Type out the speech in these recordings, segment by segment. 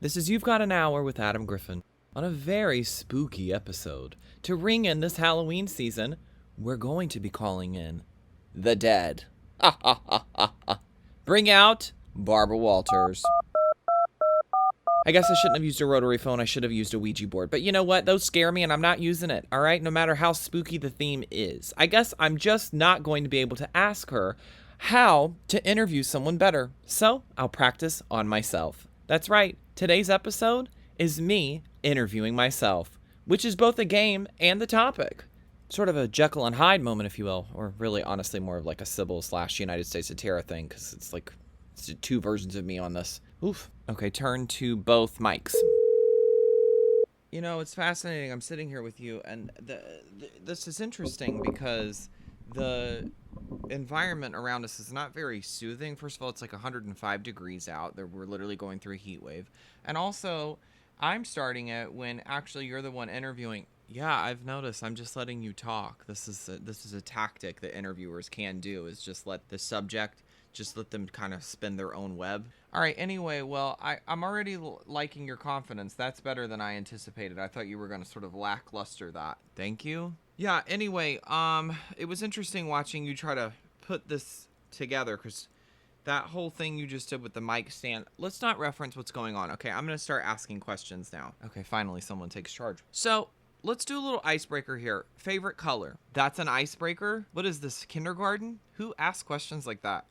This is You've Got an Hour with Adam Griffin on a very spooky episode. To ring in this Halloween season, we're going to be calling in the dead. Bring out Barbara Walters. I guess I shouldn't have used a rotary phone. I should have used a Ouija board. But you know what? Those scare me and I'm not using it, all right? No matter how spooky the theme is. I guess I'm just not going to be able to ask her how to interview someone better. So I'll practice on myself. That's right. Today's episode is me interviewing myself, which is both a game and the topic. Sort of a Jekyll and Hyde moment, if you will, or really honestly more of like a Sybil / United States of Terror thing, because it's like two versions of me on this. Oof. Okay, turn to both mics. You know, it's fascinating. I'm sitting here with you, and this is interesting because the environment around us is not very soothing. First of all, it's like 105 degrees out. We're literally going through a heat wave. And also, I'm starting it when actually you're the one interviewing. Yeah, I've noticed. I'm just letting you talk. This is a tactic that interviewers can do, is just let the subject, just let them kind of spin their own web. All right, anyway, well, I'm already liking your confidence. That's better than I anticipated. I thought you were going to sort of lackluster that. Thank you. Yeah, anyway, it was interesting watching you try to put this together, because that whole thing you just did with the mic stand, let's not reference what's going on. Okay, I'm going to start asking questions now. Okay, finally someone takes charge. So, let's do a little icebreaker here. Favorite color? That's an icebreaker? What is this, kindergarten? Who asks questions like that?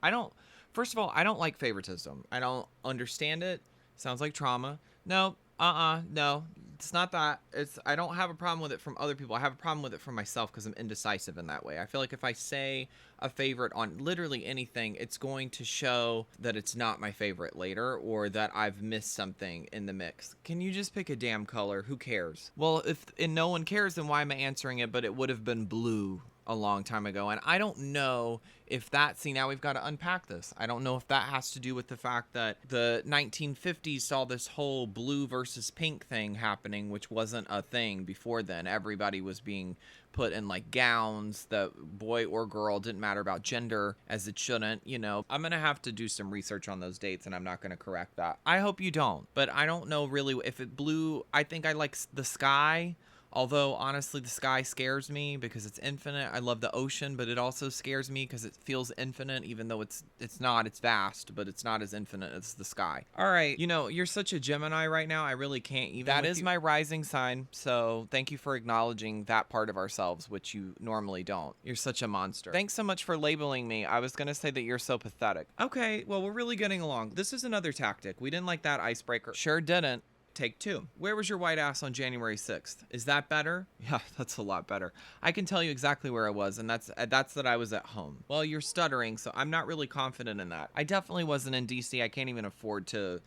First of all, I don't like favoritism. I don't understand it. Sounds like trauma. No, no, it's not that. I don't have a problem with it from other people. I have a problem with it from myself because I'm indecisive in that way. I feel like if I say a favorite on literally anything, it's going to show that it's not my favorite later, or that I've missed something in the mix. Can you just pick a damn color? Who cares? Well, and no one cares, then why am I answering it? But it would have been blue a long time ago, and I don't know if now we've got to unpack this. I don't know if that has to do with the fact that the 1950s saw this whole blue versus pink thing happening, which wasn't a thing before then. Everybody was being put in like gowns, that boy or girl, didn't matter about gender, as it shouldn't. You know, I'm gonna have to do some research on those dates, and I'm not gonna correct that. I hope you don't, but I don't know really if it blue. I think I like the sky. Although, honestly, the sky scares me because it's infinite. I love the ocean, but it also scares me because it feels infinite, even though it's not. It's vast, but it's not as infinite as the sky. All right. You know, you're such a Gemini right now. I really can't even. That is my rising sign, so thank you for acknowledging that part of ourselves, which you normally don't. You're such a monster. Thanks so much for labeling me. I was going to say that you're so pathetic. Okay, well, we're really getting along. This is another tactic. We didn't like that icebreaker. Sure didn't. Take 2. Where was your white ass on January 6th? Is that better? Yeah, that's a lot better. I can tell you exactly where I was, and that's that I was at home. Well, you're stuttering, so I'm not really confident in that. I definitely wasn't in DC. I can't even afford to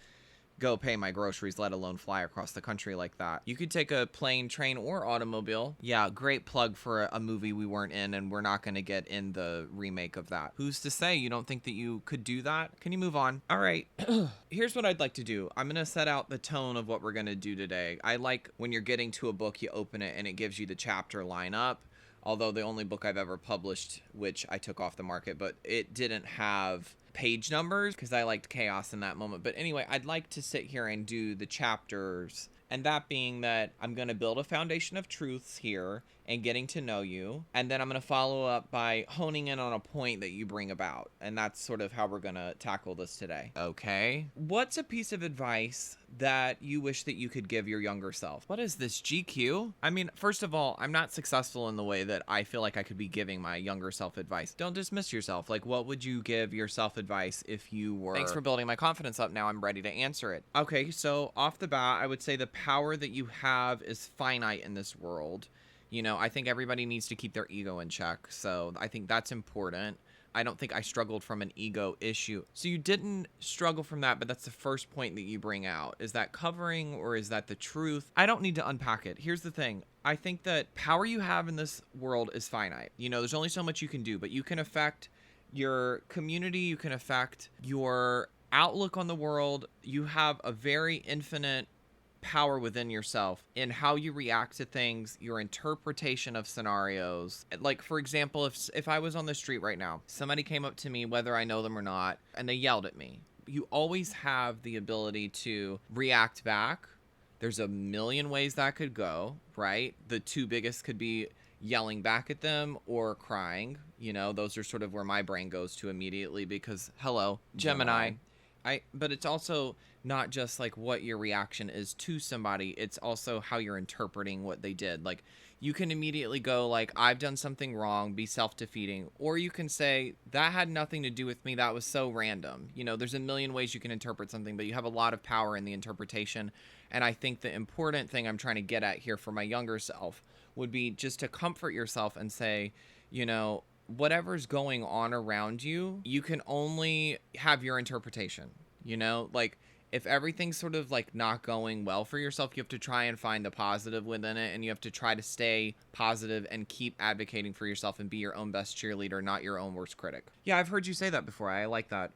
go pay my groceries, let alone fly across the country like that. You could take a plane, train, or automobile. Yeah, great plug for a movie we weren't in, and we're not going to get in the remake of that. Who's to say you don't think that you could do that? Can you move on? All right. Here's what I'd like to do. I'm going to set out the tone of what we're going to do today. I like when you're getting to a book, you open it, and it gives you the chapter lineup. Although the only book I've ever published, which I took off the market, but it didn't have page numbers because I liked chaos in that moment. But anyway, I'd like to sit here and do the chapters, and that being that I'm going to build a foundation of truths here and getting to know you, and then I'm going to follow up by honing in on a point that you bring about, and that's sort of how we're going to tackle this today. Okay, what's a piece of advice that you wish that you could give your younger self? What is this, GQ? I mean, first of all, I'm not successful in the way that I feel like I could be giving my younger self advice. Don't dismiss yourself. Like, what would you give yourself advice if you were... Thanks for building my confidence up. Now I'm ready to answer it. Okay, so off the bat, I would say the power that you have is finite in this world. You know, I think everybody needs to keep their ego in check, so I think that's important. I don't think I struggled from an ego issue. So you didn't struggle from that, but that's the first point that you bring out. Is that covering, or is that the truth? I don't need to unpack it. Here's the thing. I think that power you have in this world is finite. You know, there's only so much you can do, but you can affect your community. You can affect your outlook on the world. You have a very infinite power within yourself in how you react to things, your interpretation of scenarios. Like, for example, if I was on the street right now, somebody came up to me, whether I know them or not, and they yelled at me. you always have the ability to react back. There's a million ways that could go, right? The two biggest could be yelling back at them or crying. You know, those are sort of where my brain goes to immediately because, hello, Gemini. But it's also not just like what your reaction is to somebody. It's also how you're interpreting what they did. Like, you can immediately go like, I've done something wrong, be self-defeating. Or you can say, that had nothing to do with me. That was so random. You know, there's a million ways you can interpret something, but you have a lot of power in the interpretation. And I think the important thing I'm trying to get at here for my younger self would be just to comfort yourself and say, you know, whatever's going on around you, you can only have your interpretation, you know? Like, if everything's sort of like not going well for yourself, you have to try and find the positive within it, and you have to try to stay positive and keep advocating for yourself and be your own best cheerleader, not your own worst critic. Yeah, I've heard you say that before. I like that.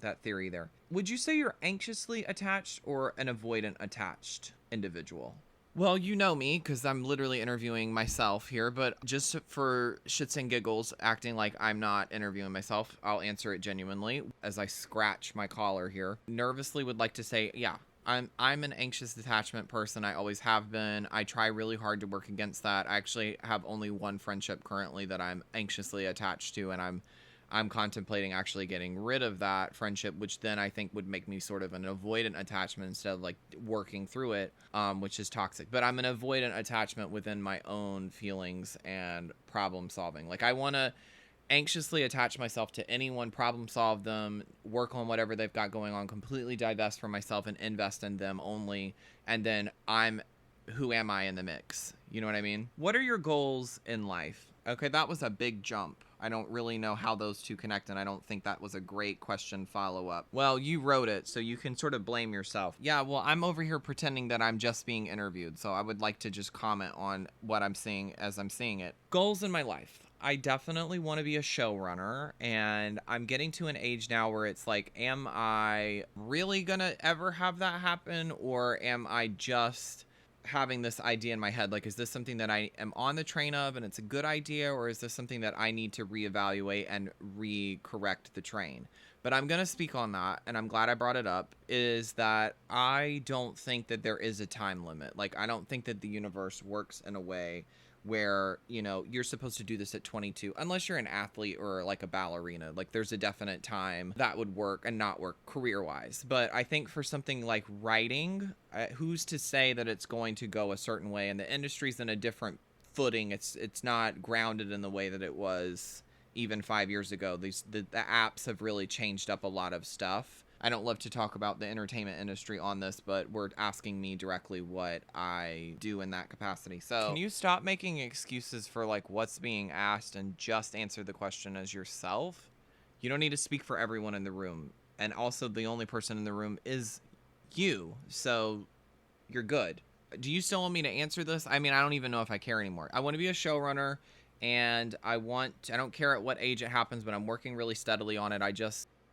That theory there. Would you say you're anxiously attached or an avoidant attached individual? Well, you know me, because I'm literally interviewing myself here, but just for shits and giggles, acting like I'm not interviewing myself, I'll answer it genuinely as I scratch my collar here. Nervously would like to say, yeah, I'm an anxious attachment person. I always have been. I try really hard to work against that. I actually have only one friendship currently that I'm anxiously attached to, and I'm contemplating actually getting rid of that friendship, which then I think would make me sort of an avoidant attachment instead of like working through it, which is toxic. But I'm an avoidant attachment within my own feelings and problem solving. Like, I want to anxiously attach myself to anyone, problem solve them, work on whatever they've got going on, completely divest from myself and invest in them only. And then who am I in the mix? You know what I mean? What are your goals in life? Okay, that was a big jump. I don't really know how those two connect, and I don't think that was a great question follow-up. Well, you wrote it, so you can sort of blame yourself. Yeah, well, I'm over here pretending that I'm just being interviewed, so I would like to just comment on what I'm seeing as I'm seeing it. Goals in my life. I definitely want to be a showrunner, and I'm getting to an age now where it's like, am I really gonna ever have that happen, or am I just having this idea in my head? Like, is this something that I am on the train of and it's a good idea, or is this something that I need to reevaluate and re-correct the train? But I'm going to speak on that, and I'm glad I brought it up, is that I don't think that there is a time limit. Like, I don't think that the universe works in a way where, you know, you're supposed to do this at 22, unless you're an athlete or like a ballerina. Like, there's a definite time that would work and not work career-wise. But I think for something like writing, who's to say that it's going to go a certain way? And the industry's in a different footing. It's not grounded in the way that it was even 5 years ago. The apps have really changed up a lot of stuff. I don't love to talk about the entertainment industry on this, but we're asking me directly what I do in that capacity. So can you stop making excuses for like what's being asked and just answer the question as yourself? You don't need to speak for everyone in the room. And also, the only person in the room is you. So you're good. Do you still want me to answer this? I mean, I don't even know if I care anymore. I want to be a showrunner, and I don't care at what age it happens, but I'm working really steadily on it.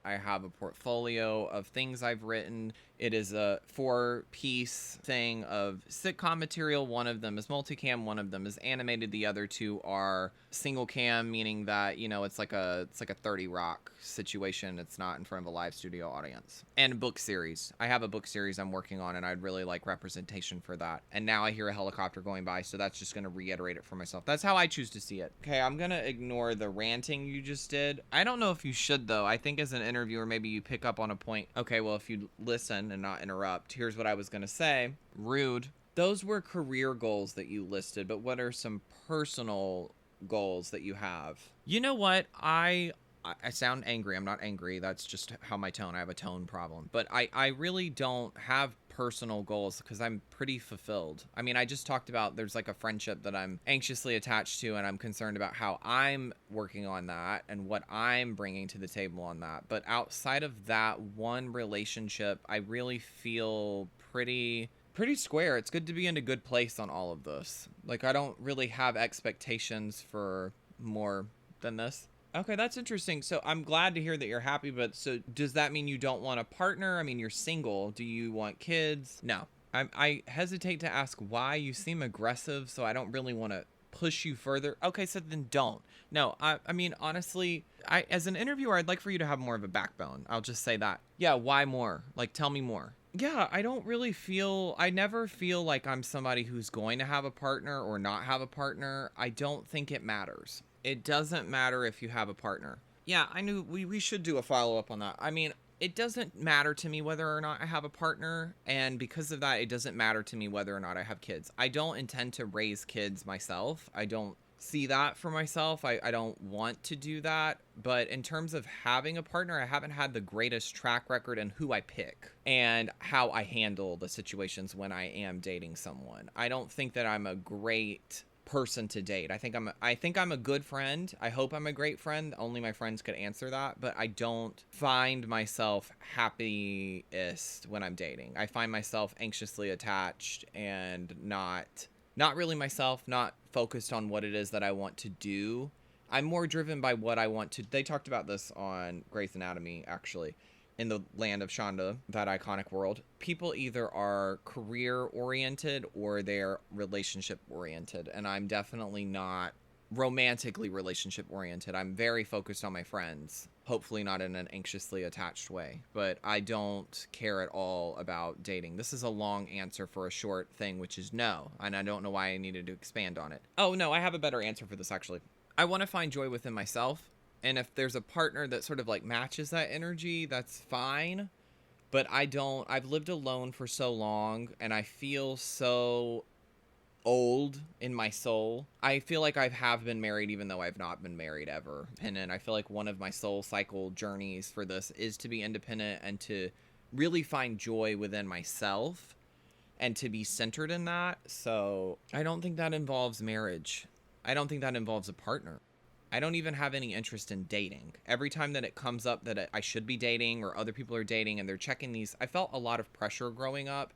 I have a portfolio of things I've written. It is a 4-piece thing of sitcom material. One of them is multicam, one of them is animated. The other two are single cam, meaning that, you know, it's like a 30 Rock situation. It's not in front of a live studio audience. And a book series. I have a book series I'm working on, and I'd really like representation for that. And now I hear a helicopter going by, so that's just going to reiterate it for myself. That's how I choose to see it. Okay, I'm going to ignore the ranting you just did. I don't know if you should, though. I think as an interviewer, maybe you pick up on a point. Okay, well, if you listen and not interrupt, here's what I was going to say. Rude. Those were career goals that you listed, but what are some personal goals that you have? You know what? I sound angry. I'm not angry. That's just how my tone. I have a tone problem. But I really don't have personal goals because I'm pretty fulfilled. I mean, I just talked about there's like a friendship that I'm anxiously attached to, and I'm concerned about how I'm working on that and what I'm bringing to the table on that. But outside of that one relationship, I really feel pretty square. It's good to be in a good place on all of this. Like, I don't really have expectations for more than this. Okay, that's interesting. So I'm glad to hear that you're happy, but so does that mean you don't want a partner? I mean, you're single. Do you want kids? No. I hesitate to ask why. You seem aggressive, so I don't really want to push you further, okay, so then don't. No, I mean, honestly, as an interviewer, I'd like for you to have more of a backbone. I'll just say that. Yeah, why more? Like, tell me more. Yeah, I never feel like I'm somebody who's going to have a partner or not have a partner. I don't think it matters. It doesn't matter if you have a partner. Yeah, I knew we should do a follow-up on that. I mean, it doesn't matter to me whether or not I have a partner, and because of that, it doesn't matter to me whether or not I have kids. I don't intend to raise kids myself. I don't see that for myself. I don't want to do that. But in terms of having a partner, I haven't had the greatest track record in who I pick and how I handle the situations when I am dating someone. I don't think that I'm a great person to date. I think I'm a good friend. I hope I'm a great friend. Only my friends could answer that, but I don't find myself happiest when I'm dating. I find myself anxiously attached and not really myself, not focused on what it is that I want to do. I'm more driven by what I want to. They talked about this on Grey's Anatomy, actually. In the land of Shonda, that iconic world, people either are career oriented or they're relationship oriented. And I'm definitely not romantically relationship oriented. I'm very focused on my friends, hopefully not in an anxiously attached way, but I don't care at all about dating. This is a long answer for a short thing, which is no. And I don't know why I needed to expand on it. Oh no, I have a better answer for this actually. I want to find joy within myself. And if there's a partner that sort of like matches that energy, that's fine. But I've lived alone for so long and I feel so old in my soul. I feel like I have been married even though I've not been married ever. And then I feel like one of my soul cycle journeys for this is to be independent and to really find joy within myself and to be centered in that. So I don't think that involves marriage. I don't think that involves a partner. I don't even have any interest in dating. Every time that it comes up that I should be dating or other people are dating and they're checking these, I felt a lot of pressure growing up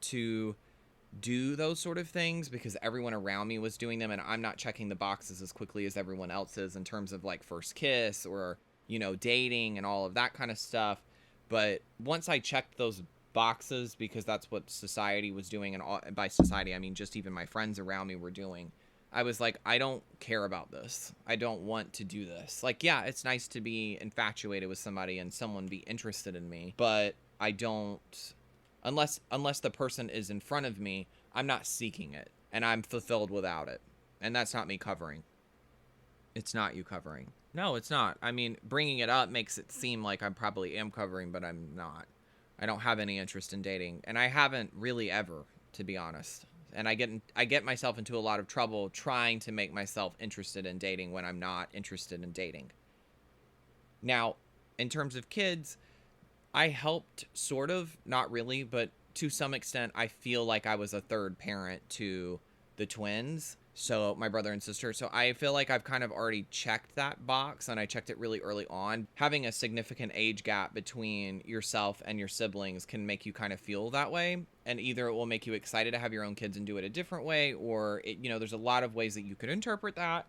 to do those sort of things because everyone around me was doing them and I'm not checking the boxes as quickly as everyone else is in terms of like first kiss or, you know, dating and all of that kind of stuff. But once I checked those boxes, because that's what society was doing, and by society I mean just even my friends around me were doing, I was like, I don't care about this. I don't want to do this. Like, yeah, it's nice to be infatuated with somebody and someone be interested in me, but I don't, unless the person is in front of me, I'm not seeking it and I'm fulfilled without it. And that's not me covering. It's not you covering. No, it's not. I mean, bringing it up makes it seem like I probably am covering, but I'm not. I don't have any interest in dating, and I haven't really ever, to be honest. And I get myself into a lot of trouble trying to make myself interested in dating when I'm not interested in dating. Now, in terms of kids, I helped sort of, not really, but to some extent, I feel like I was a third parent to the twins. So my brother and sister. So I feel like I've kind of already checked that box, and I checked it really early on. Having a significant age gap between yourself and your siblings can make you kind of feel that way. And either it will make you excited to have your own kids and do it a different way, or it, you know, there's a lot of ways that you could interpret that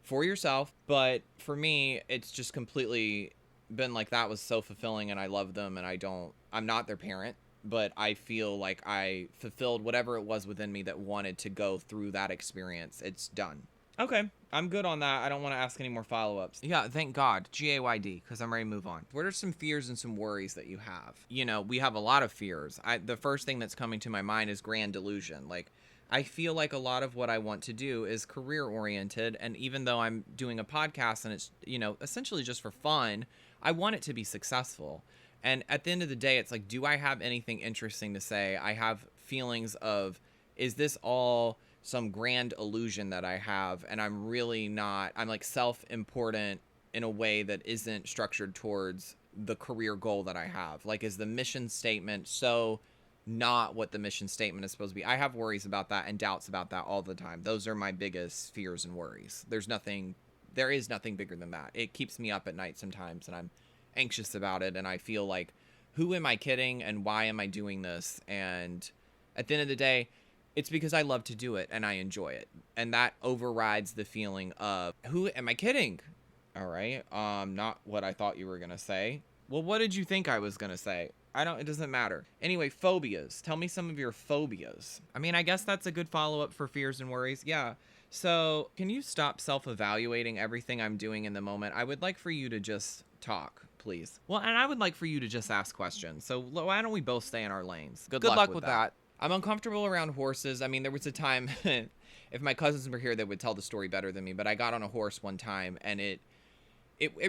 for yourself. But for me, it's just completely been like, that was so fulfilling and I love them, and I'm not their parent, but I feel like I fulfilled whatever it was within me that wanted to go through that experience. It's done. Okay, I'm good on that. I don't want to ask any more follow-ups. Yeah, thank God. GAYD, because I'm ready to move on. What are some fears and some worries that you have? You know, we have a lot of fears. The first thing that's coming to my mind is grand delusion. Like, I feel like a lot of what I want to do is career-oriented, and even though I'm doing a podcast and it's, you know, essentially just for fun, I want it to be successful. And at the end of the day, it's like, do I have anything interesting to say? I have feelings of, is this all some grand illusion that I have? And I'm really not, I'm like self-important in a way that isn't structured towards the career goal that I have. Like, is the mission statement so not what the mission statement is supposed to be? I have worries about that and doubts about that all the time. Those are my biggest fears and worries. There is nothing bigger than that. It keeps me up at night sometimes, and I'm anxious about it, and I feel like, who am I kidding and why am I doing this? And at the end of the day, it's because I love to do it and I enjoy it, and that overrides the feeling of, who am I kidding? All right, not what I thought you were gonna say. Well, what did you think I was gonna say? It doesn't matter. Anyway, phobias. Tell me some of your phobias. I mean, I guess that's a good follow-up for fears and worries. Yeah. So, can you stop self-evaluating everything I'm doing in the moment? I would like for you to just talk, please. Well, and I would like for you to just ask questions. So, why don't we both stay in our lanes? Good luck with that. I'm uncomfortable around horses. I mean, there was a time, if my cousins were here, they would tell the story better than me, but I got on a horse one time, and it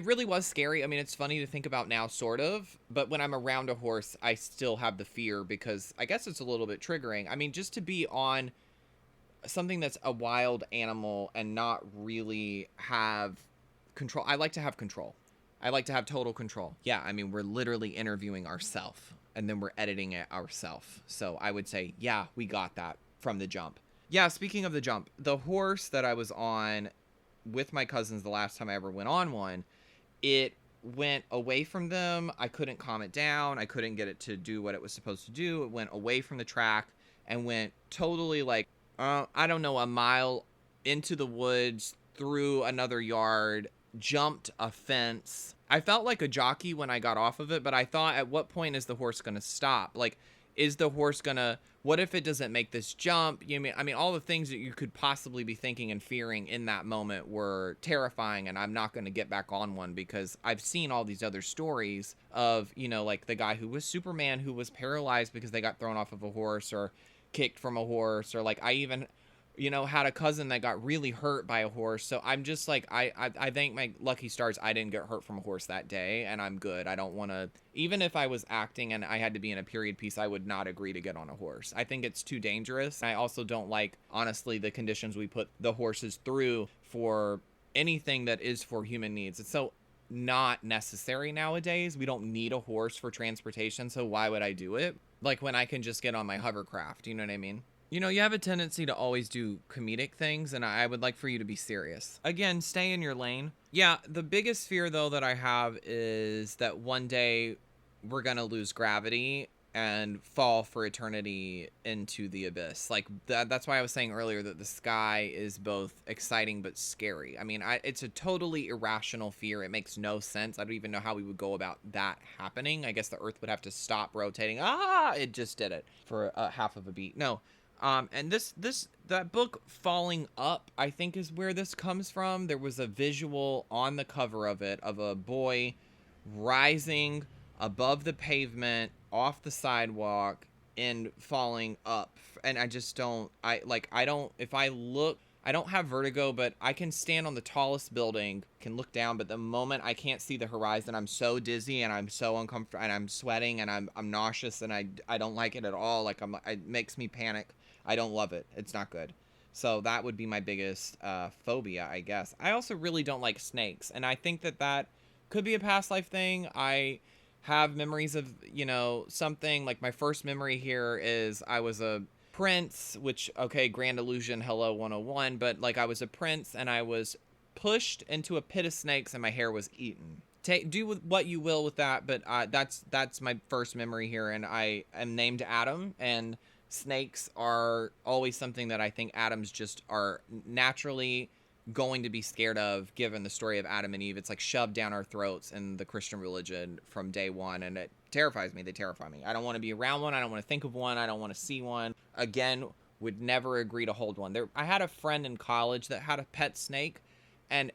really was scary. I mean, it's funny to think about now, sort of, but when I'm around a horse, I still have the fear because I guess it's a little bit triggering. I mean, just to be on something that's a wild animal and not really have control. I like to have control. I like to have total control. Yeah, I mean, we're literally interviewing ourselves and then we're editing it ourselves. So I would say, yeah, we got that from the jump. Yeah, speaking of the jump, the horse that I was on with my cousins the last time I ever went on one, it went away from them. I couldn't calm it down. I couldn't get it to do what it was supposed to do. It went away from the track and went totally like, I don't know, a mile into the woods, through another yard, jumped a fence. I felt like a jockey when I got off of it, but I thought, at what point is the horse going to stop? Like, is the horse going to, what if it doesn't make this jump? I mean, all the things that you could possibly be thinking and fearing in that moment were terrifying, and I'm not going to get back on one because I've seen all these other stories of, like the guy who was Superman who was paralyzed because they got thrown off of a horse or kicked from a horse, or like I even had a cousin that got really hurt by a horse. So I'm just like, I thank my lucky stars I didn't get hurt from a horse that day, and I'm good. I don't want to, even if I was acting and I had to be in a period piece, I would not agree to get on a horse. I think it's too dangerous. I also don't like, honestly, the conditions we put the horses through for anything that is for human needs. It's so not necessary nowadays. We don't need a horse for transportation, so why would I do it? Like when I can just get on my hovercraft, you know what I mean? You have a tendency to always do comedic things, and I would like for you to be serious. Again, stay in your lane. Yeah, the biggest fear, though, that I have is that one day we're going to lose gravity and fall for eternity into the abyss. Like, that's why I was saying earlier that the sky is both exciting but scary. I mean, it's a totally irrational fear. It makes no sense. I don't even know how we would go about that happening. I guess the Earth would have to stop rotating. It just did it for half of a beat. No. And that book, Falling Up, I think is where this comes from. There was a visual on the cover of it of a boy rising above the pavement, off the sidewalk, and falling up. And I just don't, if I look, I don't have vertigo, but I can stand on the tallest building, can look down, but the moment I can't see the horizon, I'm so dizzy and I'm so uncomfortable and I'm sweating and I'm nauseous and I don't like it at all. Like it makes me panic. I don't love it. It's not good. So that would be my biggest phobia, I guess. I also really don't like snakes, and I think that could be a past life thing. I have memories of, something like my first memory here is I was a prince, which, okay, grand illusion, hello 101, but like I was a prince and I was pushed into a pit of snakes and my hair was eaten. Do with what you will with that, but that's my first memory here, and I am named Adam, and snakes are always something that I think Adams just are naturally going to be scared of, given the story of Adam and Eve. It's like shoved down our throats in the Christian religion from day one, and it terrifies me. They terrify me. I don't want to be around one. I don't want to think of one. I don't want to see one. Again, would never agree to hold one. I had a friend in college that had a pet snake, and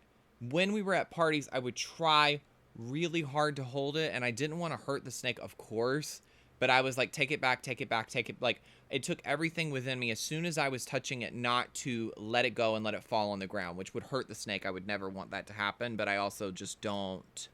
when we were at parties, I would try really hard to hold it, and I didn't want to hurt the snake, of course, but I was like, take it back, take it back, take it. Like, it took everything within me as soon as I was touching it not to let it go and let it fall on the ground, which would hurt the snake. I would never want that to happen, but I also just don't.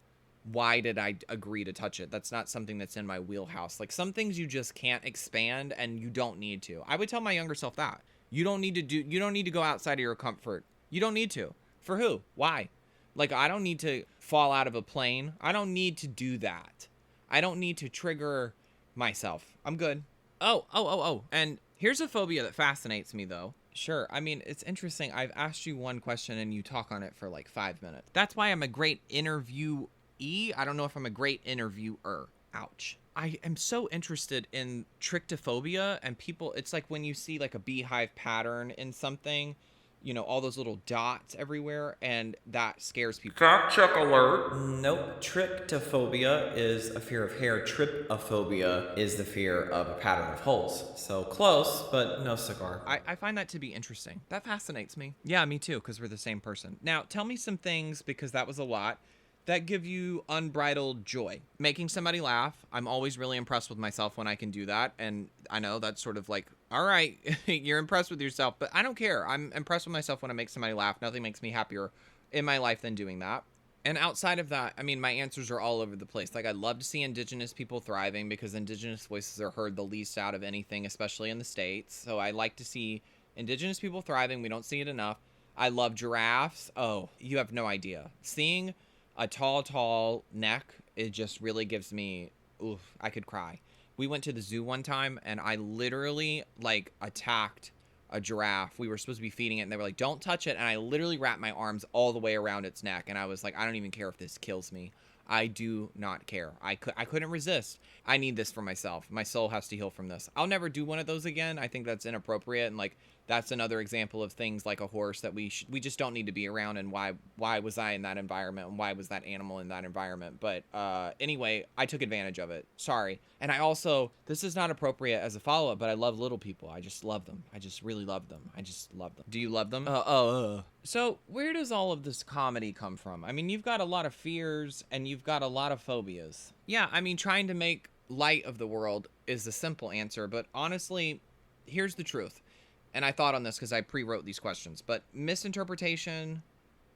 Why did I agree to touch it? That's not something that's in my wheelhouse. Like, some things you just can't expand, and you don't need to. I would tell my younger self that. You don't need to go outside of your comfort. You don't need to. For who? Why? Like, I don't need to fall out of a plane. I don't need to do that. I don't need to trigger myself. I'm good. Oh. And here's a phobia that fascinates me, though. Sure. I mean, it's interesting. I've asked you one question and you talk on it for like 5 minutes. That's why I'm a great interviewee. I don't know if I'm a great interviewer. Ouch. I am so interested in trichtophobia and people. It's like when you see like a beehive pattern in something, all those little dots everywhere, and that scares people. Fact check alert. Nope. Tryptophobia is a fear of hair. Trypophobia is the fear of a pattern of holes. So close, but no cigar. I find that to be interesting. That fascinates me. Yeah, me too, because we're the same person. Now, tell me some things, because that was a lot, that give you unbridled joy. Making somebody laugh. I'm always really impressed with myself when I can do that. And I know that's sort of like, all right, you're impressed with yourself, but I don't care. I'm impressed with myself when I make somebody laugh. Nothing makes me happier in my life than doing that. And outside of that, I mean, my answers are all over the place. Like, I love to see Indigenous people thriving, because Indigenous voices are heard the least out of anything, especially in the States. So I like to see Indigenous people thriving. We don't see it enough. I love giraffes. Oh, you have no idea. Seeing a tall neck, it just really gives me, oof, I could cry. We went to the zoo one time, and I literally, like, attacked a giraffe. We were supposed to be feeding it, and they were like, don't touch it, and I literally wrapped my arms all the way around its neck, and I was like, I don't even care if this kills me. I do not care. I couldn't resist. I need this for myself. My soul has to heal from this. I'll never do one of those again. I think that's inappropriate, and like, that's another example of things like a horse that we just don't need to be around. And why was I in that environment, and why was that animal in that environment? But anyway, I took advantage of it. Sorry. And I also, this is not appropriate as a follow-up, but I love little people. I just love them. I just really love them. I just love them. Do you love them? So where does all of this comedy come from? I mean, you've got a lot of fears, and you've got a lot of phobias. Yeah, I mean, trying to make light of the world is the simple answer, but honestly, here's the truth. And I thought on this because I pre-wrote these questions, but misinterpretation,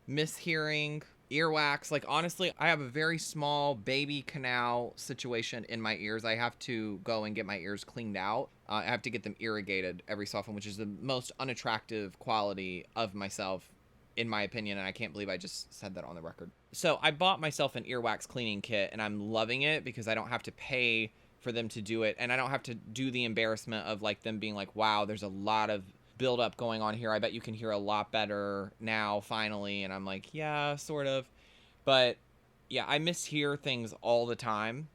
mishearing, earwax, like honestly, I have a very small baby canal situation in my ears. I have to go and get my ears cleaned out. I have to get them irrigated every so often, which is the most unattractive quality of myself, in my opinion, and I can't believe I just said that on the record. So I bought myself an earwax cleaning kit, and I'm loving it because I don't have to pay for them to do it, and I don't have to do the embarrassment of like them being like, wow, there's a lot of buildup going on here. I bet you can hear a lot better now, finally. And I'm like, yeah, sort of. But yeah, I mishear things all the time,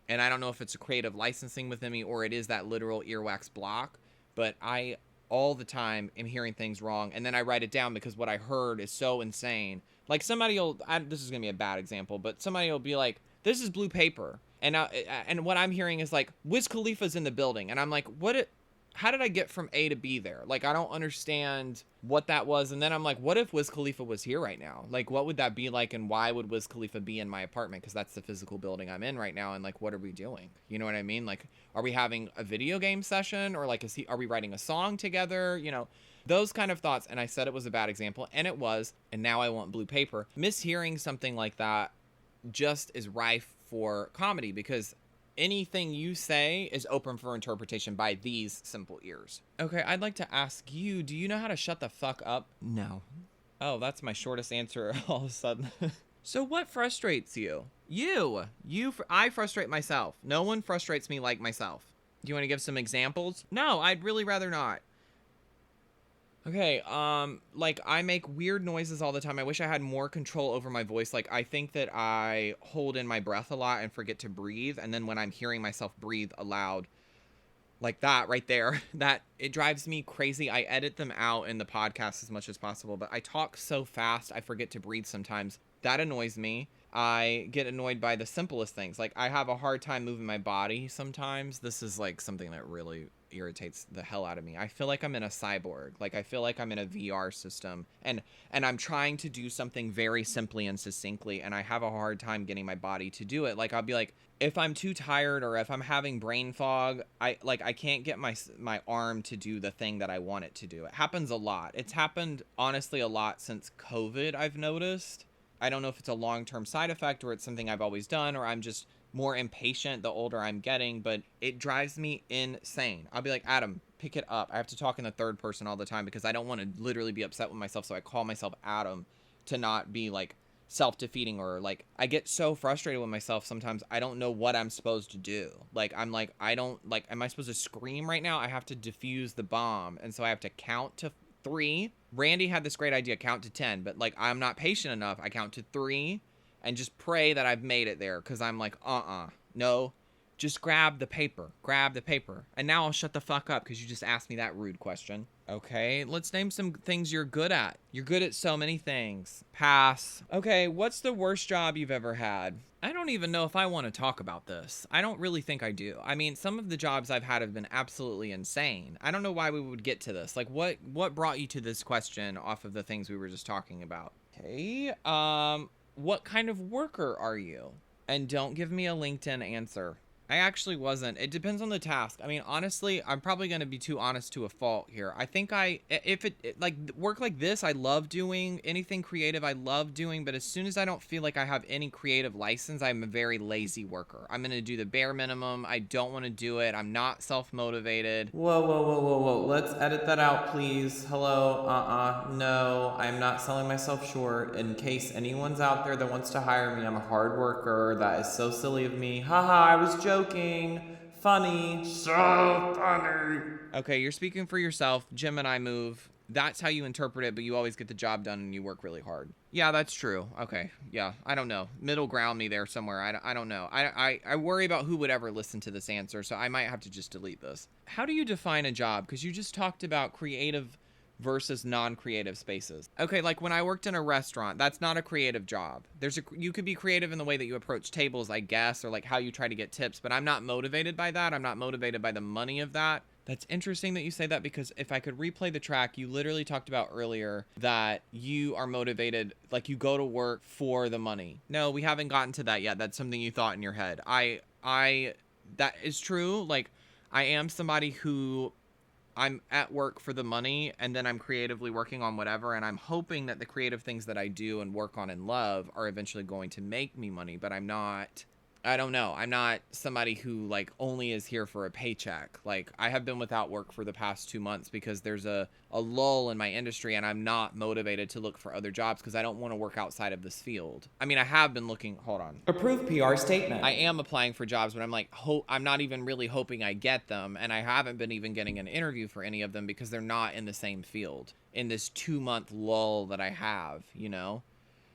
and I don't know if it's a creative licensing within me or it is that literal earwax block, but I all the time am hearing things wrong, and then I write it down because what I heard is so insane. Like somebody will, this is gonna be a bad example, but somebody will be like, this is blue paper, and what I'm hearing is like, Wiz Khalifa's in the building, and I'm like, how did I get from A to B there? Like, I don't understand what that was. And then I'm like, what if Wiz Khalifa was here right now? Like, what would that be like? And why would Wiz Khalifa be in my apartment? Because that's the physical building I'm in right now. And like, what are we doing? You know what I mean? Like, are we having a video game session? Or like, are we writing a song together? You know, those kind of thoughts. And I said it was a bad example, and it was. And now I want blue paper. Mishearing something like that just is rife for comedy, because anything you say is open for interpretation by these simple ears. Okay, I'd like to ask you, do you know how to shut the fuck up? No. Oh, that's my shortest answer all of a sudden. So what frustrates you? I frustrate myself. No one frustrates me like myself. Do you want to give some examples? No, I'd really rather not. Okay, like, I make weird noises all the time. I wish I had more control over my voice. Like, I think that I hold in my breath a lot and forget to breathe. And then when I'm hearing myself breathe aloud, like that right there, that it drives me crazy. I edit them out in the podcast as much as possible, but I talk so fast, I forget to breathe sometimes. That annoys me. I get annoyed by the simplest things. Like, I have a hard time moving my body sometimes. This is like something that really irritates the hell out of me. I feel like I'm in a cyborg. Like, I feel like I'm in a VR system, and I'm trying to do something very simply and succinctly, and I have a hard time getting my body to do it. Like, I'll be like, if I'm too tired or if I'm having brain fog, I can't get my arm to do the thing that I want it to do. It happens a lot. It's happened honestly a lot since COVID, I've noticed. I don't know if it's a long-term side effect or it's something I've always done, or I'm just more impatient the older I'm getting, but it drives me insane. I'll be like, Adam, pick it up. I have to talk in the third person all the time because I don't want to literally be upset with myself, so I call myself Adam to not be like self-defeating, or like, I get so frustrated with myself sometimes I don't know what I'm supposed to do. Like, I'm like, I don't, like, am I supposed to scream right now? I have to defuse the bomb, and so I have to count to 3. Randy had this great idea, count to 10, but like, I'm not patient enough. I count to 3 and just pray that I've made it there, because I'm like, no, Just grab the paper. Grab the paper. And now I'll shut the fuck up because you just asked me that rude question. Okay, let's name some things you're good at. You're good at so many things. Pass. Okay, what's the worst job you've ever had? I don't even know if I want to talk about this. I don't really think I do. I mean, some of the jobs I've had have been absolutely insane. I don't know why we would get to this. Like, what brought you to this question off of the things we were just talking about? Okay, what kind of worker are you? And don't give me a LinkedIn answer. I actually wasn't. It depends on the task. I mean, honestly, I'm probably going to be too honest to a fault here. I think if it like work like this, I love doing anything creative. I love doing, but as soon as I don't feel like I have any creative license, I'm a very lazy worker. I'm going to do the bare minimum. I don't want to do it. I'm not self-motivated. Whoa. Let's edit that out, please. Hello. No, I'm not selling myself short. In case anyone's out there that wants to hire me, I'm a hard worker. That is so silly of me. Haha, I was joking. Funny. So funny. Okay, you're speaking for yourself. Jim and I move. That's how you interpret it, but you always get the job done and you work really hard. Yeah, that's true. Okay, yeah, I don't know. Middle ground me there somewhere. I don't know. I worry about who would ever listen to this answer, so I might have to just delete this. How do you define a job? Because you just talked about creative versus non-creative spaces. Okay, like when I worked in a restaurant, that's not a creative job. You could be creative in the way that you approach tables, I guess, or like how you try to get tips, but I'm not motivated by that. I'm not motivated by the money of that. That's interesting that you say that, because if I could replay the track, you literally talked about earlier that you are motivated, like you go to work for the money. No, we haven't gotten to that yet. That's something you thought in your head. That is true. Like, I am somebody who I'm at work for the money, and then I'm creatively working on whatever, and I'm hoping that the creative things that I do and work on and love are eventually going to make me money, but I don't know. I'm not somebody who like only is here for a paycheck. Like, I have been without work for the past 2 months because there's a lull in my industry, and I'm not motivated to look for other jobs because I don't want to work outside of this field. I mean, I have been looking, hold on. Approved PR statement. I am applying for jobs, but I'm like, I'm not even really hoping I get them. And I haven't been even getting an interview for any of them because they're not in the same field in this 2-month lull that I have, you know?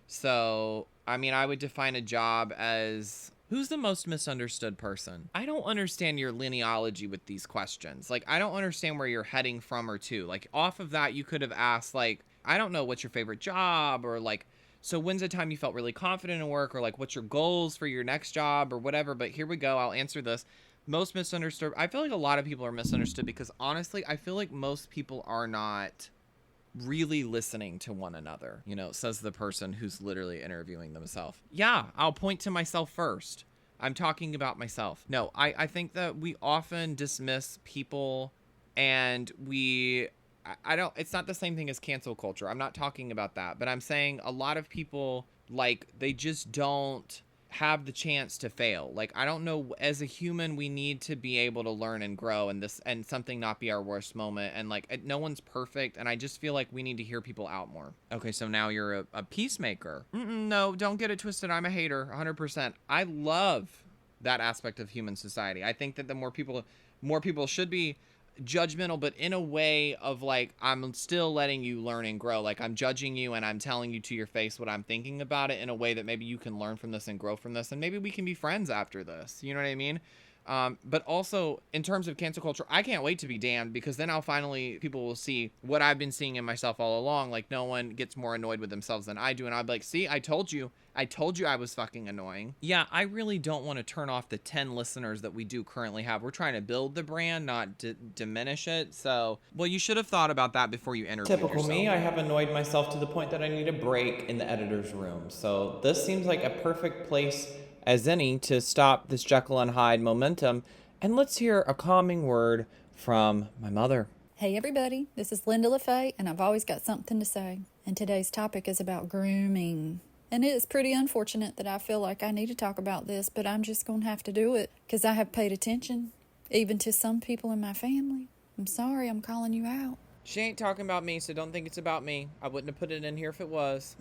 So, I mean, I would define a job as... Who's the most misunderstood person? I don't understand your lineology with these questions. Like, I don't understand where you're heading from or to. Like, off of that, you could have asked, like, I don't know, what's your favorite job? Or, like, so when's the time you felt really confident in work? Or, like, what's your goals for your next job? Or whatever. But here we go. I'll answer this. Most misunderstood. I feel like a lot of people are misunderstood because, honestly, I feel like most people are not really listening to one another, you know, says the person who's literally interviewing themselves. Yeah, I'll point to myself first. I'm talking about myself. No, I think that we often dismiss people, and I don't, it's not the same thing as cancel culture. I'm not talking about that, but I'm saying a lot of people, like, they just don't have the chance to fail. Like, I don't know, as a human, we need to be able to learn and grow, and something not be our worst moment. And like, no one's perfect, and I just feel like we need to hear people out more. Okay, so now you're a peacemaker. No, don't get it twisted. I'm a hater, 100%. I love that aspect of human society. I think that the more people should be judgmental, but in a way of like, I'm still letting you learn and grow. Like, I'm judging you and I'm telling you to your face what I'm thinking about it in a way that maybe you can learn from this and grow from this, and maybe we can be friends after this. You know what I mean? But also in terms of cancel culture, I can't wait to be damned, because then people will see what I've been seeing in myself all along. Like, no one gets more annoyed with themselves than I do. And I'll be like, see, I told you I was fucking annoying. Yeah, I really don't want to turn off the 10 listeners that we do currently have. We're trying to build the brand, not diminish it. So, well, you should have thought about that before you interviewed yourself. Typical me, I have annoyed myself to the point that I need a break in the editor's room. So this seems like a perfect place as any to stop this Jekyll and Hyde momentum. And let's hear a calming word from my mother. Hey everybody, this is Linda LaFaye, and I've always got something to say. And today's topic is about grooming. And it is pretty unfortunate that I feel like I need to talk about this, but I'm just going to have to do it because I have paid attention, even to some people in my family. I'm sorry, I'm calling you out. She ain't talking about me, so don't think it's about me. I wouldn't have put it in here if it was.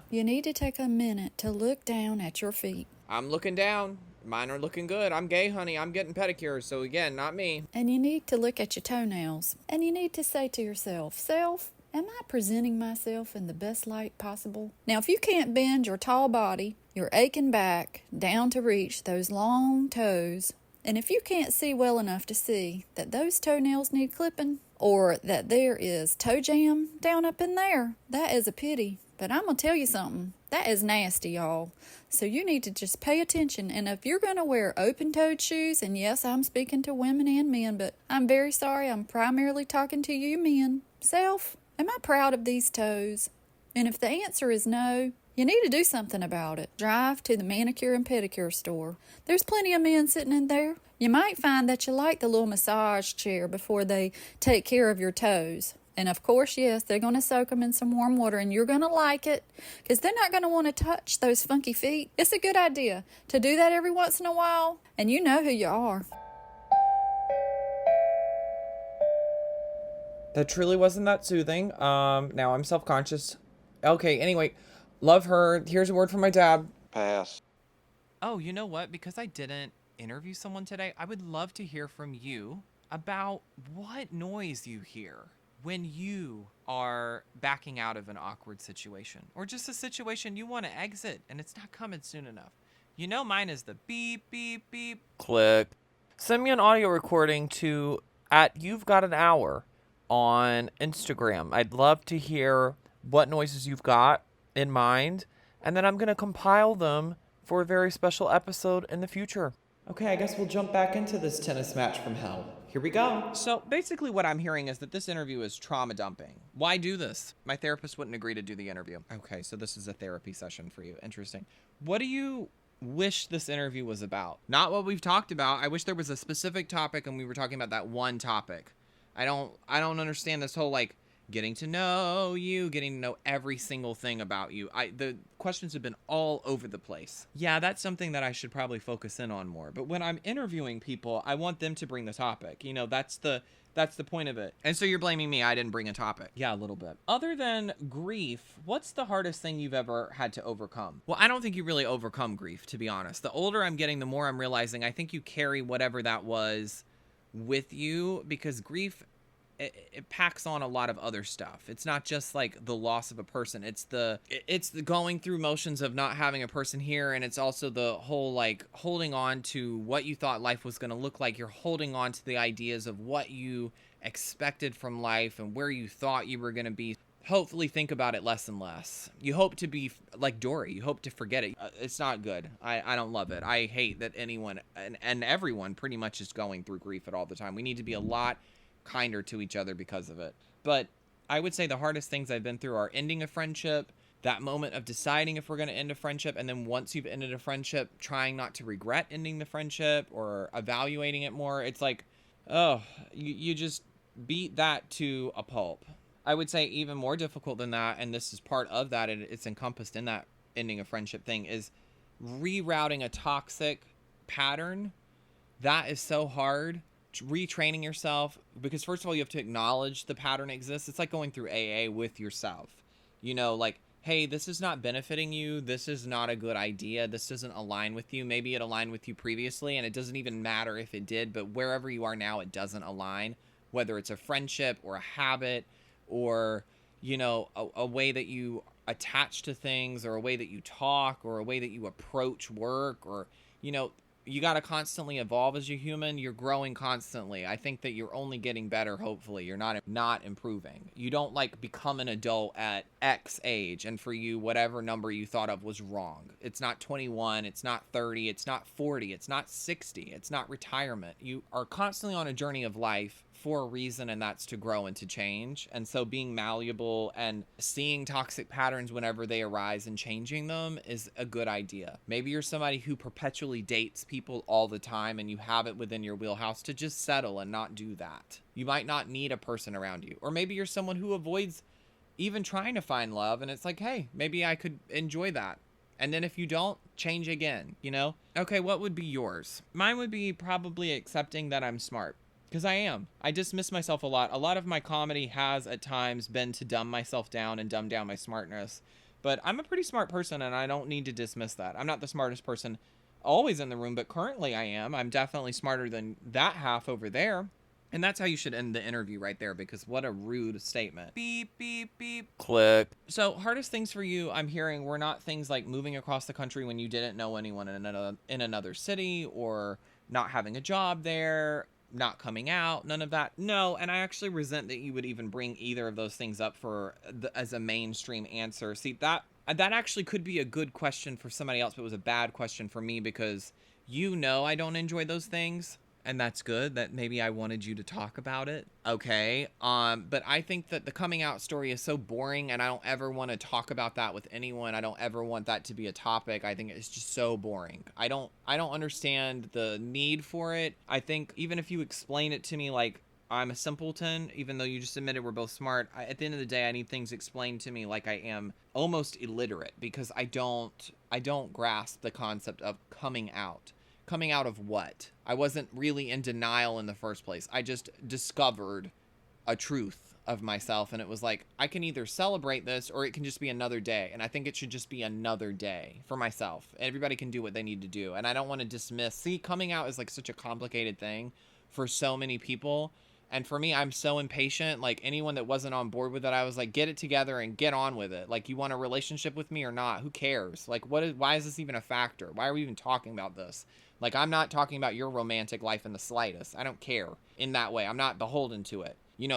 You need to take a minute to look down at your feet. I'm looking down. Mine are looking good. I'm gay, honey. I'm getting pedicures, so again, not me. And you need to look at your toenails. And you need to say to yourself, self, Am I presenting myself in the best light possible? Now, if you can't bend your tall body, your aching back, down to reach those long toes, and if you can't see well enough to see that those toenails need clipping, or that there is toe jam down up in there, that is a pity. But I'm going to tell you something. That is nasty, y'all. So you need to just pay attention. And if you're going to wear open-toed shoes, and yes, I'm speaking to women and men, but I'm very sorry, I'm primarily talking to you men. Self, am I proud of these toes? And if the answer is no, you need to do something about it. Drive to the manicure and pedicure store. There's plenty of men sitting in there. You might find that you like the little massage chair before they take care of your toes. And of course, yes, they're going to soak them in some warm water, and you're going to like it because they're not going to want to touch those funky feet. It's a good idea to do that every once in a while, and you know who you are. That truly wasn't that soothing. Now I'm self-conscious. Okay, anyway, love her. Here's a word from my dad. Pass. Oh, you know what? Because I didn't interview someone today, I would love to hear from you about what noise you hear when you are backing out of an awkward situation, or just a situation you want to exit and it's not coming soon enough. You know, mine is the beep, beep, beep. Click. Send me an audio recording to @you've got an hour on Instagram. I'd love to hear what noises you've got in mind, and then I'm going to compile them for a very special episode in the future. Okay, I guess we'll jump back into this tennis match from hell. Here we go. So basically what I'm hearing is that this interview is trauma dumping. Why do this? My therapist wouldn't agree to do the interview. Okay, so this is a therapy session for you. Interesting. What do you wish this interview was about? Not what we've talked about. I wish there was a specific topic and we were talking about that one topic. I don't understand this whole like getting to know you, getting to know every single thing about you. The questions have been all over the place. Yeah, that's something that I should probably focus in on more. But when I'm interviewing people, I want them to bring the topic. You know, that's the point of it. And so you're blaming me I didn't bring a topic. Yeah, a little bit. Other than grief, what's the hardest thing you've ever had to overcome? Well, I don't think you really overcome grief, to be honest. The older I'm getting, the more I'm realizing I think you carry whatever that was with you, because grief, it packs on a lot of other stuff. It's not just like the loss of a person. It's the going through motions of not having a person here. And it's also the whole like holding on to what you thought life was going to look like. You're holding on to the ideas of what you expected from life and where you thought you were going to be. Hopefully think about it less and less. You hope to be like Dory. You hope to forget it. It's not good. I don't love it. I hate that anyone and everyone pretty much is going through grief at all the time. We need to be a lot kinder to each other because of it. But I would say the hardest things I've been through are ending a friendship, that moment of deciding if we're going to end a friendship, and then once you've ended a friendship, trying not to regret ending the friendship or evaluating it more. It's like, oh, you just beat that to a pulp. I would say even more difficult than that, and this is part of that, and it's encompassed in that ending a friendship thing, is rerouting a toxic pattern. That is so hard. Retraining yourself, because first of all you have to acknowledge the pattern exists. It's like going through AA with yourself, you know, like, hey, this is not benefiting you, this is not a good idea, this doesn't align with you. Maybe it aligned with you previously and it doesn't even matter if it did, but wherever you are now it doesn't align, whether it's a friendship or a habit or, you know, a way that you attach to things or a way that you talk or a way that you approach work, or, you know, you got to constantly evolve as a human. You're growing constantly. I think that you're only getting better, hopefully. You're not improving. You don't like become an adult at X age, and for you, whatever number you thought of was wrong. It's not 21, it's not 30, it's not 40, it's not 60, it's not retirement. You are constantly on a journey of life for a reason, and that's to grow and to change. And so being malleable and seeing toxic patterns whenever they arise and changing them is a good idea. Maybe you're somebody who perpetually dates people all the time and you have it within your wheelhouse to just settle and not do that. You might not need a person around you. Or maybe you're someone who avoids even trying to find love, and it's like, hey, maybe I could enjoy that. And then if you don't, change again, you know? Okay, what would be yours? Mine would be probably accepting that I'm smart. Because I am. I dismiss myself a lot. A lot of my comedy has at times been to dumb myself down and dumb down my smartness. But I'm a pretty smart person and I don't need to dismiss that. I'm not the smartest person always in the room, but currently I am. I'm definitely smarter than that half over there. And that's how you should end the interview right there, because what a rude statement. Beep, beep, beep. Click. So hardest things for you, I'm hearing, were not things like moving across the country when you didn't know anyone in another city, or not having a job there, not coming out, none of that. No, and I actually resent that you would even bring either of those things up as a mainstream answer. See, that actually could be a good question for somebody else, but it was a bad question for me, because I don't enjoy those things. And that's good that maybe I wanted you to talk about it. Okay. But I think that the coming out story is so boring, and I don't ever want to talk about that with anyone. I don't ever want that to be a topic. I think it's just so boring. I don't understand the need for it. I think even if you explain it to me like I'm a simpleton, even though you just admitted we're both smart, at the end of the day, I need things explained to me like I am almost illiterate, because I don't grasp the concept of coming out. Coming out of what? I wasn't really in denial in the first place. I just discovered a truth of myself, and it was like, I can either celebrate this or it can just be another day. And I think it should just be another day for myself. Everybody can do what they need to do. And I don't want to dismiss. See, coming out is like such a complicated thing for so many people. And for me, I'm so impatient. Like, anyone that wasn't on board with it, I was like, get it together and get on with it. Like, you want a relationship with me or not? Who cares? Like, why is this even a factor? Why are we even talking about this? Like, I'm not talking about your romantic life in the slightest. I don't care in that way. I'm not beholden to it.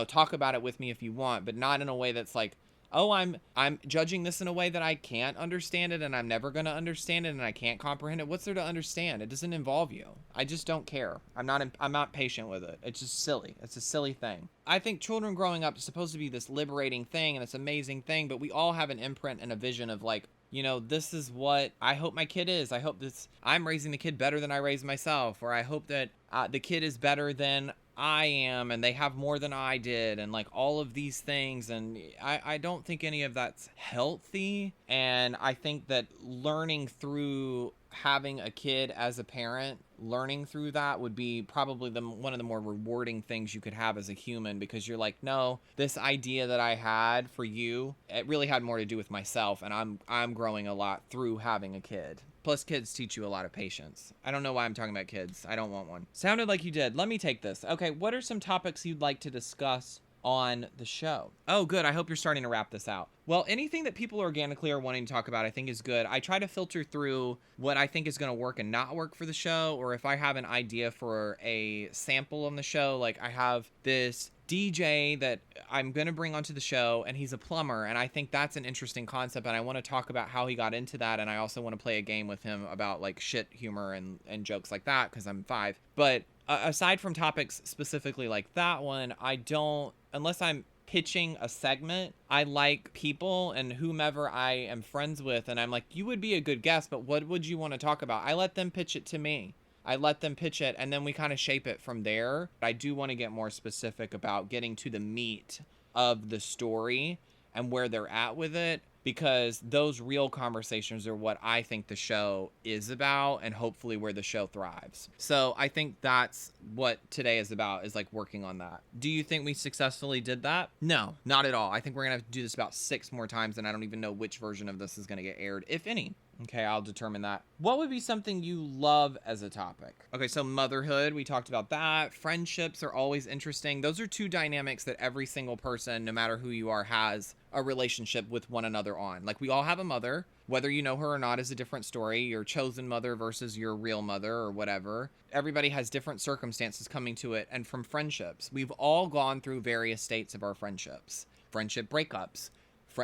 Talk about it with me if you want, but not in a way that's like, oh, I'm judging this in a way that I can't understand it, and I'm never going to understand it, and I can't comprehend it. What's there to understand? It doesn't involve you. I just don't care. I'm not patient with it. It's just silly. It's a silly thing. I think children growing up is supposed to be this liberating thing and this amazing thing, but we all have an imprint and a vision of like, this is what I hope my kid is. I hope I'm raising the kid better than I raised myself, or I hope that the kid is better than I am, and they have more than I did, and like all of these things. And I don't think any of that's healthy. And I think that learning through having a kid as a parent, learning through that would be probably one of the more rewarding things you could have as a human, because you're like, no, this idea that I had for you, it really had more to do with myself, and I'm growing a lot through having a kid. Plus, kids teach you a lot of patience. I don't know why I'm talking about kids. I don't want one. Sounded like you did. Let me take this. Okay, what are some topics you'd like to discuss on the show? Oh, good. I hope you're starting to wrap this out. Well, anything that people organically are wanting to talk about, I think is good. I try to filter through what I think is going to work and not work for the show, or if I have an idea for a sample on the show. Like, I have this DJ that I'm going to bring onto the show, and he's a plumber, and I think that's an interesting concept, and I want to talk about how he got into that, and I also want to play a game with him about like shit humor and jokes like that, because I'm 5. But aside from topics specifically like that one, I don't, unless I'm pitching a segment, I like people and whomever I am friends with, and I'm like, you would be a good guest, but what would you want to talk about? I let them pitch it to me. I let them pitch it, and then we kind of shape it from there. I do want to get more specific about getting to the meat of the story and where they're at with it, because those real conversations are what I think the show is about, and hopefully where the show thrives. So I think that's what today is about, is like working on that. Do you think we successfully did that? No, not at all. I think we're going to have to do this about 6 more times, and I don't even know which version of this is going to get aired, if any. Okay, I'll determine that. What would be something you love as a topic? Okay, so motherhood, we talked about that. Friendships are always interesting. Those are 2 dynamics that every single person, no matter who you are, has a relationship with one another on. Like, we all have a mother. Whether you know her or not is a different story. Your chosen mother versus your real mother or whatever. Everybody has different circumstances coming to it. And from friendships, we've all gone through various states of our friendships. Friendship breakups,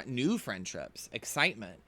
new friendships, excitement.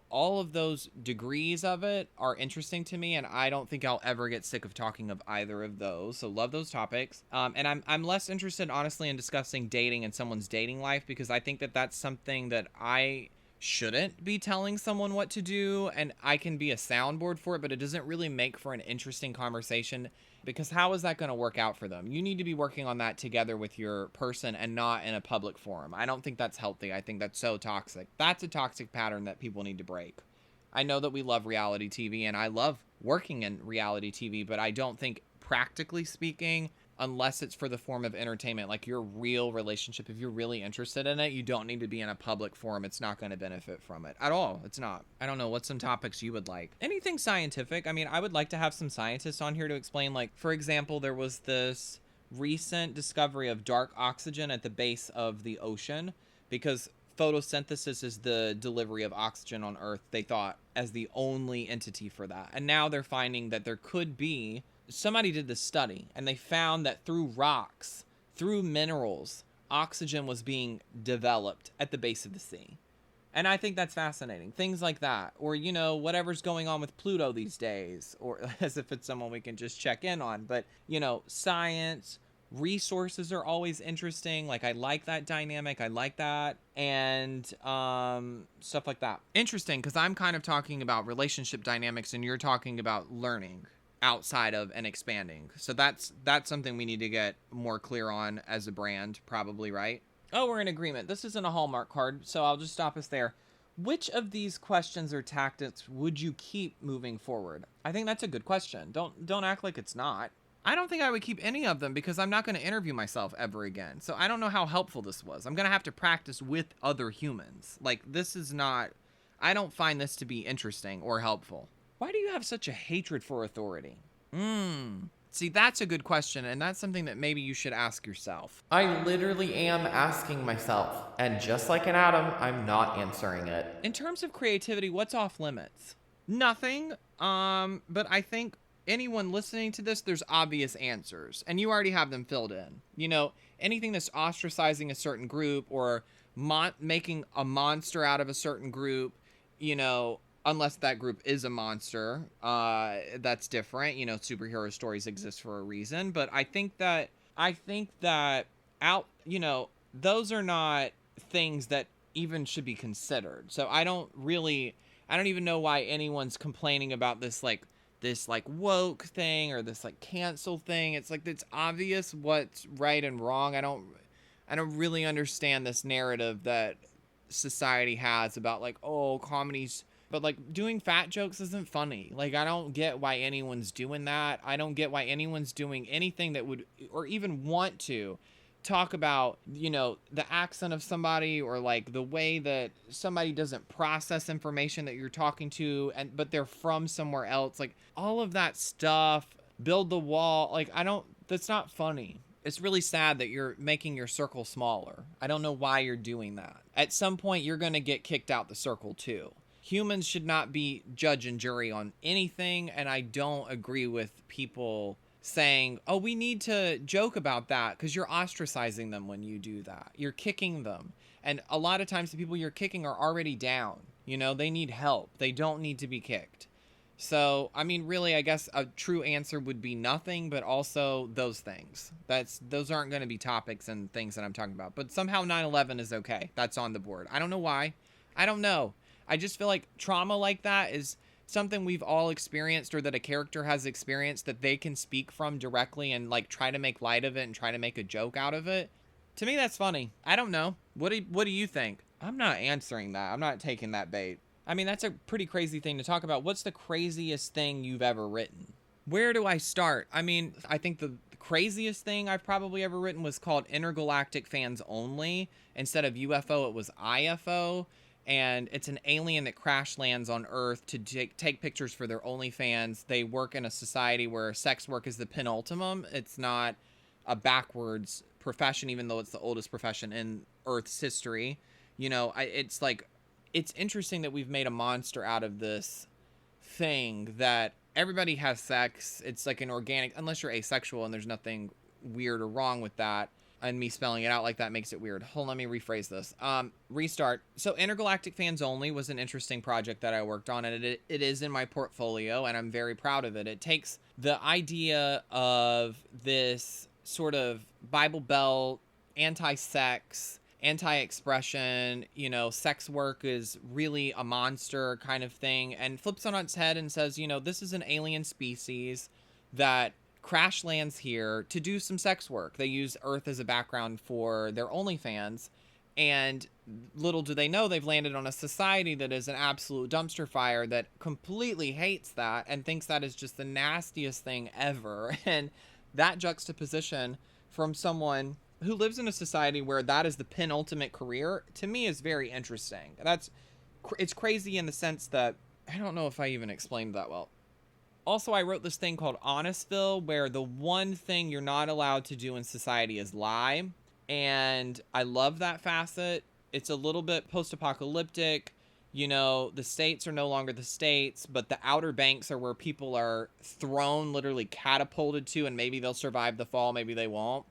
All of those degrees of it are interesting to me, and I don't think I'll ever get sick of talking of either of those. So love those topics. And I'm less interested, honestly, in discussing dating and someone's dating life, because I think that that's something that I shouldn't be telling someone what to do, and I can be a soundboard for it, but it doesn't really make for an interesting conversation, because how is that going to work out for them? You need to be working on that together with your person and not in a public forum. I don't think that's healthy. I think that's so toxic. That's a toxic pattern that people need to break. I know that we love reality TV, and I love working in reality TV, but I don't think, practically speaking, unless it's for the form of entertainment, like your real relationship, if you're really interested in it, you don't need to be in a public forum. It's not going to benefit from it at all. It's not. I don't know. What's some topics you would like? Anything scientific. I mean, I would like to have some scientists on here to explain, like, for example, there was this recent discovery of dark oxygen at the base of the ocean, because photosynthesis is the delivery of oxygen on Earth, they thought, as the only entity for that. And now they're finding that there could be, somebody did this study, and they found that through rocks, through minerals, oxygen was being developed at the base of the sea. And I think that's fascinating. Things like that. Or, you know, whatever's going on with Pluto these days. Or as if it's someone we can just check in on. But, you know, science, resources are always interesting. Like, I like that dynamic. I like that. And stuff like that. Interesting, because I'm kind of talking about relationship dynamics and you're talking about learning outside of and expanding. So that's something we need to get more clear on as a brand, probably, right? Oh, we're in agreement. This isn't a Hallmark card, so I'll just stop us there. Which of these questions or tactics would you keep moving forward? I think that's a good question. Don't act like it's not. I don't think I would keep any of them because I'm not going to interview myself ever again. So I don't know how helpful this was. I'm going to have to practice with other humans. Like, this is not... I don't find this to be interesting or helpful. Why do you have such a hatred for authority? See, that's a good question, and that's something that maybe you should ask yourself. I literally am asking myself, and just like an Adam, I'm not answering it. In terms of creativity, what's off limits? Nothing, but I think anyone listening to this, there's obvious answers, and you already have them filled in. You know, anything that's ostracizing a certain group or making a monster out of a certain group, you know, unless that group is a monster, that's different. You know, superhero stories exist for a reason. But I think that you know, those are not things that even should be considered. So I don't even know why anyone's complaining about this woke thing or this like cancel thing. It's like, it's obvious what's right and wrong. I don't really understand this narrative that society has about like, oh, comedy's... But, like, doing fat jokes isn't funny. Like, I don't get why anyone's doing that. I don't get why anyone's doing anything that would, or even want to, talk about, you know, the accent of somebody or, like, the way that somebody doesn't process information that you're talking to, but they're from somewhere else. Like, all of that stuff, build the wall. Like, that's not funny. It's really sad that you're making your circle smaller. I don't know why you're doing that. At some point, you're going to get kicked out the circle, too. Humans should not be judge and jury on anything, and I don't agree with people saying, oh, we need to joke about that, because you're ostracizing them when you do that. You're kicking them. And a lot of times the people you're kicking are already down. You know, they need help. They don't need to be kicked. So, I mean, really, I guess a true answer would be nothing, but also those things. Those aren't going to be topics and things that I'm talking about. But somehow 9/11 is okay. That's on the board. I don't know why. I don't know. I just feel like trauma like that is something we've all experienced, or that a character has experienced, that they can speak from directly and like try to make light of it and try to make a joke out of it. To me, that's funny. I don't know. What do you think? I'm not answering that. I'm not taking that bait. I mean, that's a pretty crazy thing to talk about. What's the craziest thing you've ever written? Where do I start? I mean, I think the craziest thing I've probably ever written was called Intergalactic Fans Only. Instead of UFO, it was IFO. And it's an alien that crash lands on Earth to take pictures for their OnlyFans. They work in a society where sex work is the penultimum. It's not a backwards profession, even though it's the oldest profession in Earth's history. You know, it's like, it's interesting that we've made a monster out of this thing that everybody has sex. It's like an organic, unless you're asexual, and there's nothing weird or wrong with that. And me spelling it out like that makes it weird. Hold on, let me rephrase this. Restart. So Intergalactic Fans Only was an interesting project that I worked on, and it is in my portfolio, and I'm very proud of it. It takes the idea of this sort of Bible Belt, anti-sex, anti-expression, you know, sex work is really a monster kind of thing, and flips on its head and says, you know, this is an alien species that crash lands here to do some sex work. They use Earth as a background for their OnlyFans, and little do they know they've landed on a society that is an absolute dumpster fire that completely hates that and thinks that is just the nastiest thing ever. And that juxtaposition from someone who lives in a society where that is the penultimate career, to me, is very interesting. It's crazy in the sense that, I don't know if I even explained that well. Also, I wrote this thing called Honestville, where the one thing you're not allowed to do in society is lie. And I love that facet. It's a little bit post-apocalyptic. You know, the states are no longer the states, but the Outer Banks are where people are thrown, literally catapulted to, and maybe they'll survive the fall, maybe they won't.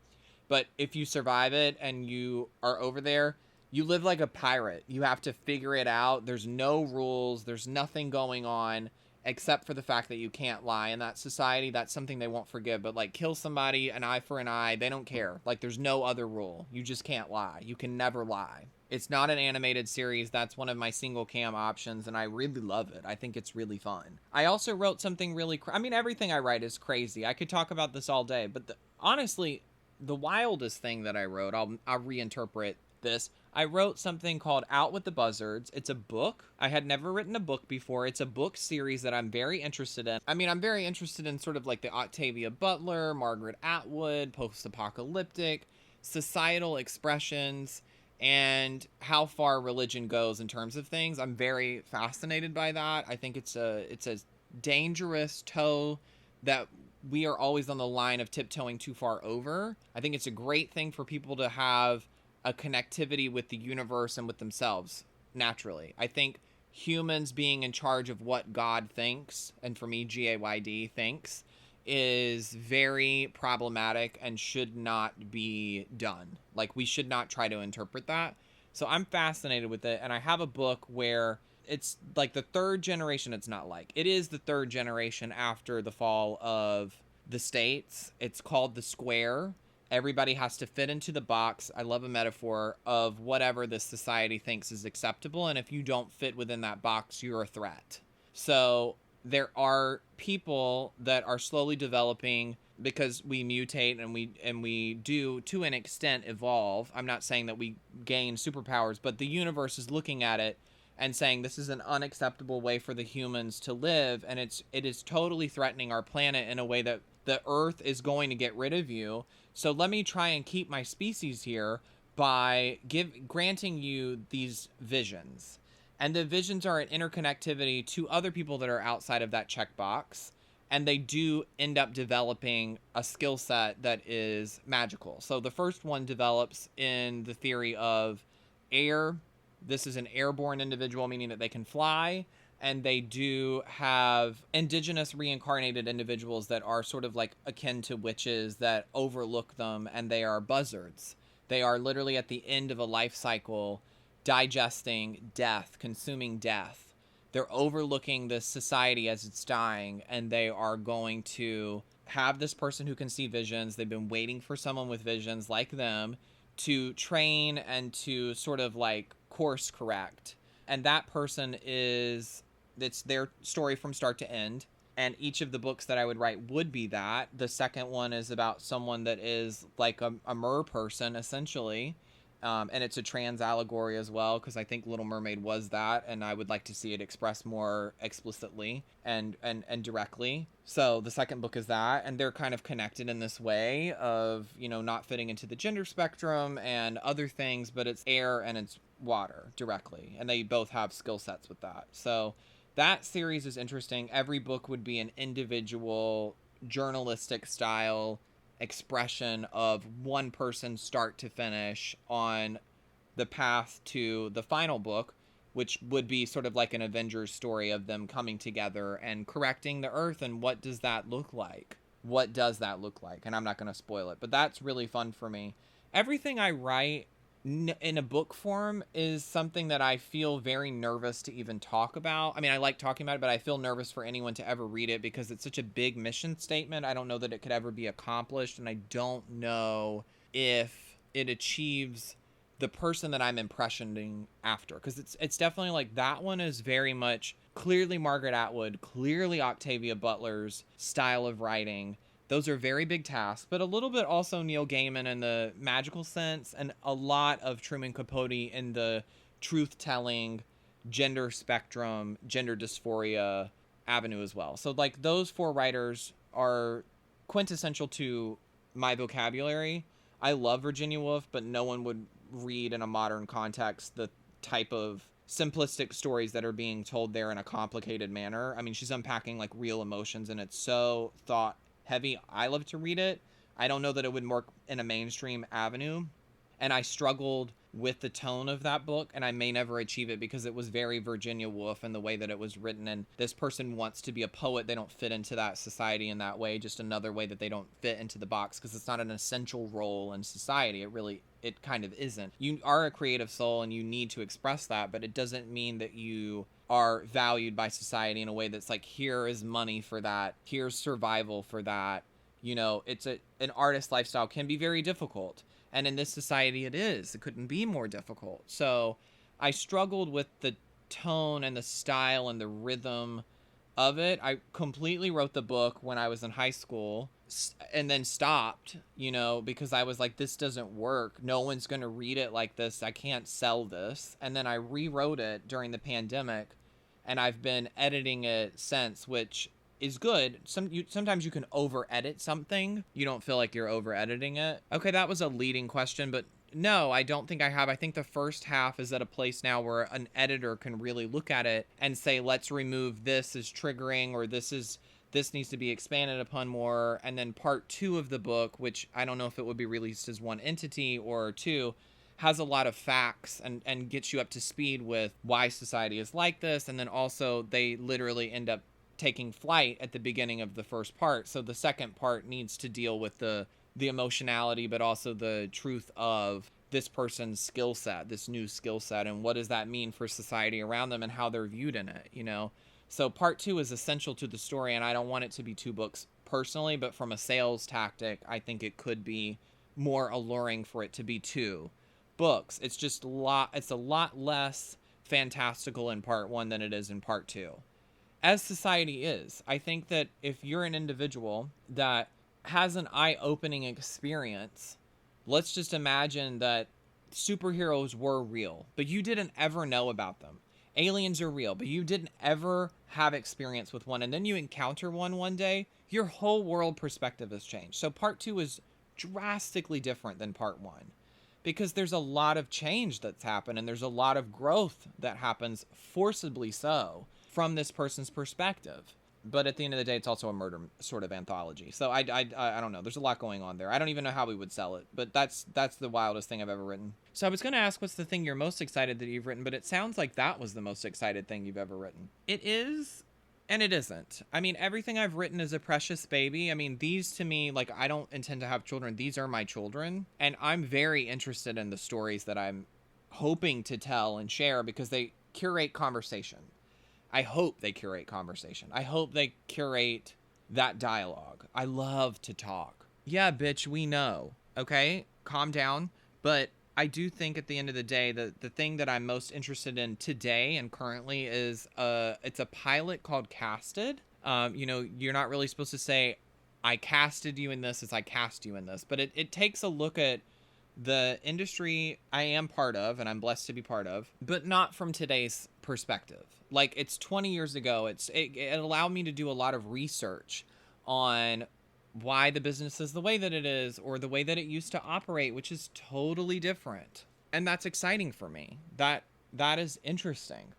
But if you survive it and you are over there, you live like a pirate. You have to figure it out. There's no rules. There's nothing going on except for the fact that you can't lie in that society. That's something they won't forgive. But like, kill somebody, an eye for an eye, they don't care. Like, there's no other rule. You just can't lie. You can never lie. It's not an animated series. That's one of my single cam options, and I really love it. I think it's really fun. I also wrote something really I mean, everything I write is crazy. I could talk about this all day, but honestly, the wildest thing that I wrote, I'll reinterpret this. I wrote something called Out with the Buzzards. It's a book. I had never written a book before. It's a book series that I'm very interested in. I mean, I'm very interested in sort of like the Octavia Butler, Margaret Atwood, post-apocalyptic, societal expressions, and how far religion goes in terms of things. I'm very fascinated by that. I think it's a dangerous toe that we are always on the line of tiptoeing too far over. I think it's a great thing for people to have a connectivity with the universe and with themselves naturally. I think humans being in charge of what God thinks, and for me, GAYD thinks, is very problematic and should not be done. Like, we should not try to interpret that. So I'm fascinated with it, and I have a book where it's like the third generation. It's not like, it is the third generation after the fall of the states. It's called The Square. Everybody has to fit into the box. I love a metaphor of whatever this society thinks is acceptable, and if you don't fit within that box, you're a threat. So there are people that are slowly developing, because we mutate and we do to an extent evolve. I'm not saying that we gain superpowers, but the universe is looking at it and saying this is an unacceptable way for the humans to live, and it is totally threatening our planet in a way that the Earth is going to get rid of you. So let me try and keep my species here by granting you these visions. And the visions are an interconnectivity to other people that are outside of that checkbox. And they do end up developing a skill set that is magical. So the first one develops in the theory of air. This is an airborne individual, meaning that they can fly. And they do have indigenous reincarnated individuals that are sort of like akin to witches that overlook them, and they are buzzards. They are literally at the end of a life cycle, digesting death, consuming death. They're overlooking this society as it's dying, and they are going to have this person who can see visions. They've been waiting for someone with visions like them to train and to sort of like course correct. And that person it's their story from start to end. And each of the books that I would write would be that. The second one is about someone that is like a mer person, essentially. And it's a trans allegory as well, because I think Little Mermaid was that, and I would like to see it expressed more explicitly and directly. So the second book is that, and they're kind of connected in this way of, you know, not fitting into the gender spectrum and other things, but it's air and it's water directly, and they both have skill sets with that. So that series is interesting. Every book would be an individual journalistic style expression of one person start to finish on the path to the final book, which would be sort of like an Avengers story of them coming together and correcting the Earth. And what does that look like? What does that look like? And I'm not going to spoil it, but that's really fun for me. Everything I write in a book form is something that I feel very nervous to even talk about. I mean, I like talking about it, but I feel nervous for anyone to ever read it because it's such a big mission statement. I don't know that it could ever be accomplished, and I don't know if it achieves the person that I'm impressioning after, because it's definitely like that one is very much clearly Margaret Atwood, clearly Octavia Butler's style of writing. Those are very big tasks, but a little bit also Neil Gaiman in the magical sense, and a lot of Truman Capote in the truth-telling, gender spectrum, gender dysphoria avenue as well. So like those four writers are quintessential to my vocabulary. I love Virginia Woolf, but no one would read in a modern context the type of simplistic stories that are being told there in a complicated manner. I mean, she's unpacking like real emotions, and it's so thought heavy. I love to read it. I don't know that it would work in a mainstream avenue, and I struggled with the tone of that book, and I may never achieve it because it was very Virginia Woolf in the way that it was written, and this person wants to be a poet. They don't fit into that society in that way, just another way that they don't fit into the box, because it's not an essential role in society. It kind of isn't. You are a creative soul and you need to express that, but it doesn't mean that you are valued by society in a way that's like, here is money for that, here's survival for that. You know, an artist lifestyle can be very difficult. And in this society, it is. It couldn't be more difficult. So I struggled with the tone and the style and the rhythm of it. I completely wrote the book when I was in high school and then stopped, you know, because I was like, this doesn't work. No one's going to read it like this. I can't sell this. And then I rewrote it during the pandemic, and I've been editing it since, which is good. Sometimes you can over edit something. You don't feel like you're over editing it. Okay, that was a leading question, but no, I don't think I have. I think the first half is at a place now where an editor can really look at it and say, let's remove this as triggering, or this needs to be expanded upon more. And then part 2 of the book, which I don't know if it would be released as one entity or 2, has a lot of facts and gets you up to speed with why society is like this. And then also they literally end up taking flight at the beginning of the first part. So the second part needs to deal with the emotionality, but also the truth of this person's skill set, this new skill set, and what does that mean for society around them and how they're viewed in it, you know? So part 2 is essential to the story, and I don't want it to be 2 books personally, but from a sales tactic, I think it could be more alluring for it to be 2 books. It's a lot less fantastical in part 1 than it is in part 2. As society is, I think that if you're an individual that has an eye-opening experience, let's just imagine that superheroes were real, but you didn't ever know about them. Aliens are real, but you didn't ever have experience with one, and then you encounter one day, your whole world perspective has changed. So part 2 is drastically different than part 1, because there's a lot of change that's happened, and there's a lot of growth that happens, forcibly so, from this person's perspective. But at the end of the day, it's also a murder sort of anthology. So I don't know. There's a lot going on there. I don't even know how we would sell it, but that's the wildest thing I've ever written. So I was going to ask what's the thing you're most excited that you've written, but it sounds like that was the most excited thing you've ever written. It is, and it isn't. I mean, everything I've written is a precious baby. I mean, these to me, like, I don't intend to have children. These are my children, and I'm very interested in the stories that I'm hoping to tell and share because they curate conversation. I hope they curate conversation. I hope they curate that dialogue. I love to talk. Yeah, bitch, we know. Okay? Calm down. But I do think at the end of the day, the thing that I'm most interested in today and currently is it's a pilot called Casted. You know, you're not really supposed to say, I casted you in this as I cast you in this. But it takes a look at the industry I am part of and I'm blessed to be part of, but not from today's perspective. Like, it's 20 years ago. It allowed me to do a lot of research on why the business is the way that it is, or the way that it used to operate, which is totally different. And that's exciting for me. That is interesting.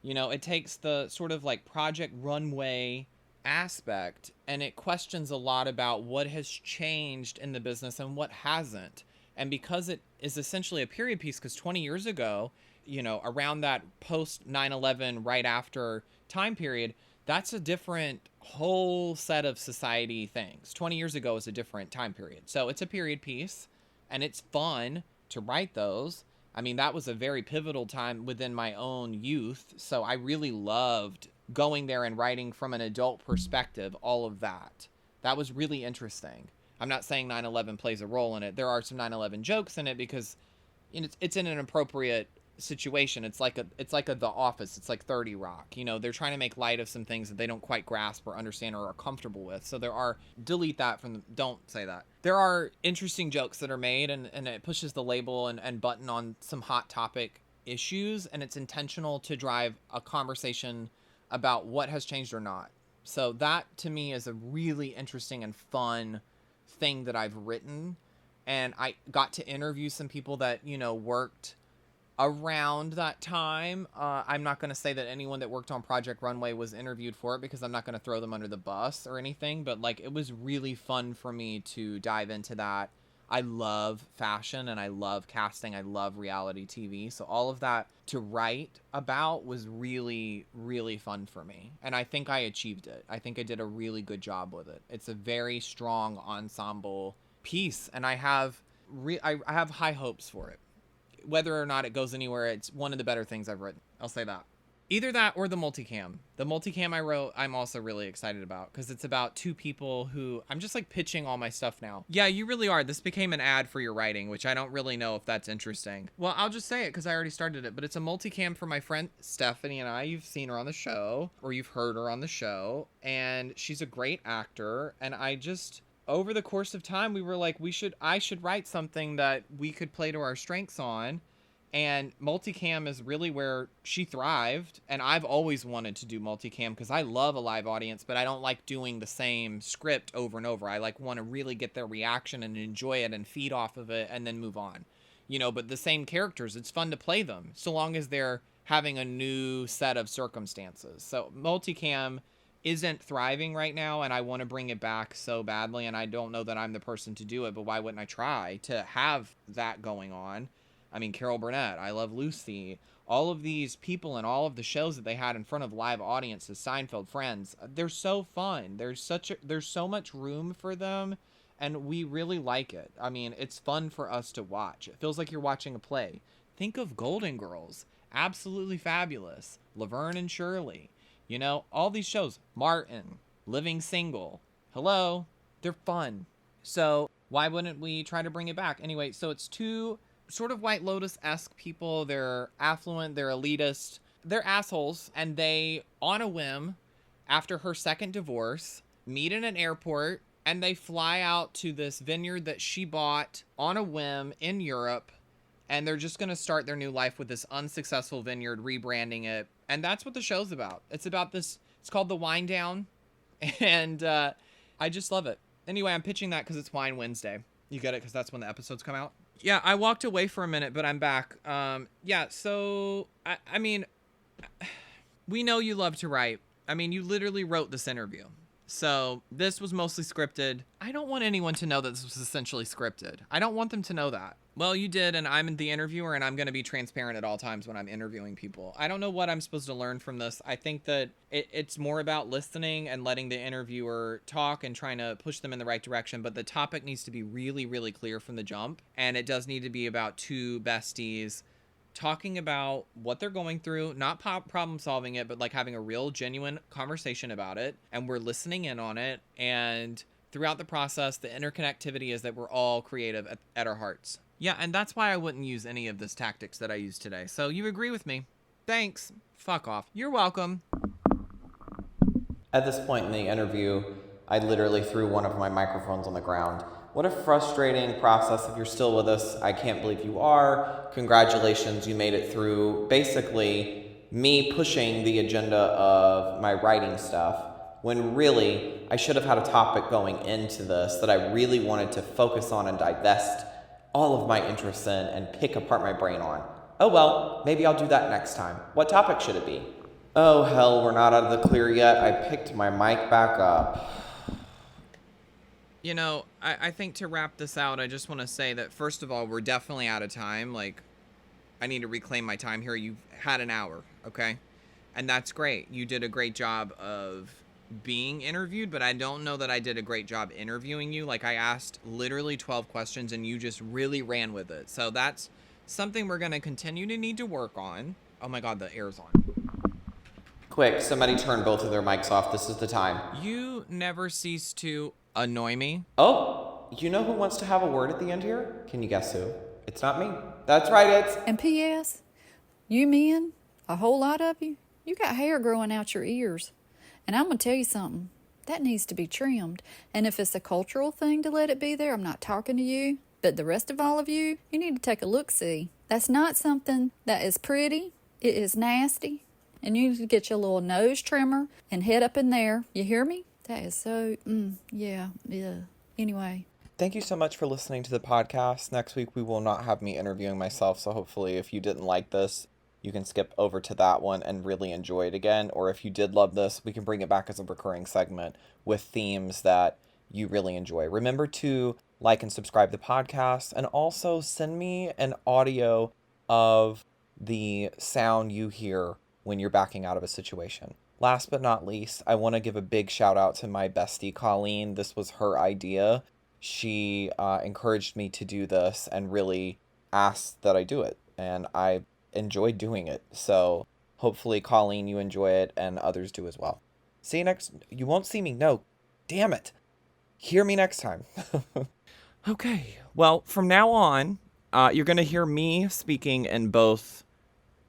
You know, it takes the sort of like Project Runway aspect and it questions a lot about what has changed in the business and what hasn't. And because it is essentially a period piece, because 20 years ago, you know, around that post 9/11, right after time period, that's a different whole set of society things. 20 years ago is a different time period. So it's a period piece, and it's fun to write those. I mean, that was a very pivotal time within my own youth. So I really loved going there and writing from an adult perspective, all of that. That was really interesting. I'm not saying 9/11 plays a role in it. There are some 9/11 jokes in it because it's in an appropriate situation. It's like a The Office. It's like 30 Rock. You know, they're trying to make light of some things that they don't quite grasp or understand or are comfortable with. So delete that don't say that. There are interesting jokes that are made and it pushes the label and button on some hot topic issues, and it's intentional to drive a conversation about what has changed or not. So that to me is a really interesting and fun thing that I've written. And I got to interview some people that, you know, worked around that time. I'm not going to say that anyone that worked on Project Runway was interviewed for it because I'm not going to throw them under the bus or anything, but like it was really fun for me to dive into that. I love fashion and I love casting. I love reality TV. So all of that to write about was really, really fun for me. And I think I achieved it. I think I did a really good job with it. It's a very strong ensemble piece and I have high hopes for it. Whether or not it goes anywhere, it's one of the better things I've written. I'll say that. Either that or the multicam. The multicam I wrote, I'm also really excited about because it's about two people who I'm just like pitching all my stuff now. Yeah, you really are. This became an ad for your writing, which I don't really know if that's interesting. Well, I'll just say it because I already started it, but it's a multicam for my friend Stephanie and I. You've seen her on the show or you've heard her on the show and she's a great actor. And I just, over the course of time, we were like, I should write something that we could play to our strengths on. And multicam is really where she thrived. And I've always wanted to do multicam because I love a live audience, but I don't like doing the same script over and over. I like want to really get their reaction and enjoy it and feed off of it and then move on. You know, but the same characters, it's fun to play them so long as they're having a new set of circumstances. So multicam isn't thriving right now and I want to bring it back so badly. And I don't know that I'm the person to do it, but why wouldn't I try to have that going on? I mean, Carol Burnett, I Love Lucy, all of these people and all of the shows that they had in front of live audiences, Seinfeld, Friends, they're so fun. There's so much room for them, and we really like it. I mean, it's fun for us to watch. It feels like you're watching a play. Think of Golden Girls, absolutely fabulous. Laverne and Shirley, you know, all these shows. Martin, Living Single, hello, they're fun. So why wouldn't we try to bring it back? Anyway, so it's two sort of White Lotus-esque people. They're affluent, they're elitist, they're assholes, and they, on a whim, after her second divorce, meet in an airport, and they fly out to this vineyard that she bought on a whim in Europe, and they're just going to start their new life with this unsuccessful vineyard, rebranding it, and that's what the show's about. It's about this, it's called The Wine Down, and I just love it. Anyway, I'm pitching that because it's Wine Wednesday. You get it? Because that's when the episodes come out. Yeah, I walked away for a minute, but I'm back. Yeah, so, I mean, we know you love to write. I mean, you literally wrote this interview. So this was mostly scripted. I don't want anyone to know that this was essentially scripted. I don't want them to know that. Well, you did, and I'm the interviewer, and I'm going to be transparent at all times when I'm interviewing people. I don't know what I'm supposed to learn from this. I think that it's more about listening and letting the interviewer talk and trying to push them in the right direction, but the topic needs to be really, really clear from the jump, and it does need to be about two besties talking about what they're going through, not problem solving it, but like having a real genuine conversation about it, and we're listening in on it, and throughout the process, the interconnectivity is that we're all creative at our hearts. Yeah, and that's why I wouldn't use any of this tactics that I used today. So you agree with me. Thanks. Fuck off. You're welcome. At this point in the interview, I literally threw one of my microphones on the ground. What a frustrating process. If you're still with us, I can't believe you are. Congratulations, you made it through basically me pushing the agenda of my writing stuff, when really I should have had a topic going into this that I really wanted to focus on and divest all of my interests in and pick apart my brain on. Oh well, maybe I'll do that next time. What topic should it be? Oh hell, we're not out of the clear yet. I picked my mic back up. You know, I think to wrap this out, I just want to say that, first of all, we're definitely out of time. Like, I need to reclaim my time here. You've had an hour, okay? And that's great. You did a great job of being interviewed, but I don't know that I did a great job interviewing you. Like, I asked literally 12 questions, and you just really ran with it. So that's something we're going to continue to need to work on. Oh my God, the air's on. Quick, somebody turn both of their mics off. This is the time. You never cease to annoy me. Oh, you know who wants to have a word at the end here? Can you guess who? It's not me. That's right, it's... And P.S., you men, a whole lot of you, you got hair growing out your ears. And I'm going to tell you something. That needs to be trimmed. And if it's a cultural thing to let it be there, I'm not talking to you. But the rest of all of you, you need to take a look-see. That's not something that is pretty. It is nasty. And you need to get your little nose trimmer and head up in there. You hear me? That is so, yeah. Anyway. thank you so much for listening to the podcast. Next week, we will not have me interviewing myself, so hopefully if you didn't like this, you can skip over to that one and really enjoy it again. Or if you did love this, we can bring it back as a recurring segment with themes that you really enjoy. Remember to like and subscribe to the podcast, and also send me an audio of the sound you hear when you're backing out of a situation. Last but not least, I want to give a big shout out to my bestie, Colleen. This was her idea. She encouraged me to do this and really asked that I do it. And I enjoyed doing it. So hopefully, Colleen, you enjoy it and others do as well. See you next. You won't see me. No. Damn it. Hear me next time. Okay. Well, from now on, you're going to hear me speaking in both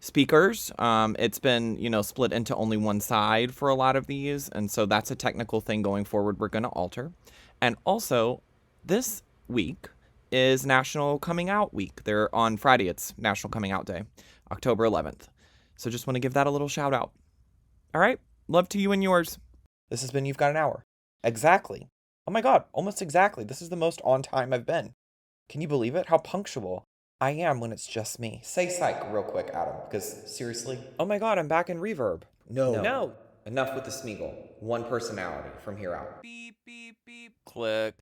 speakers. It's been, split into only one side for a lot of these. And so that's a technical thing going forward we're going to alter. And also, this week is National Coming Out Week. They're on Friday. It's National Coming Out Day, October 11th. So just want to give that a little shout out. All right. Love to you and yours. This has been You've Got an Hour. Exactly. Oh my God, almost exactly. This is the most on time I've been. Can you believe it? How punctual I am when it's just me. Say psych real quick, Adam, because seriously. Oh my God, I'm back in reverb. No. Enough with the Smeagle. One personality from here out. Beep, beep, beep. Click.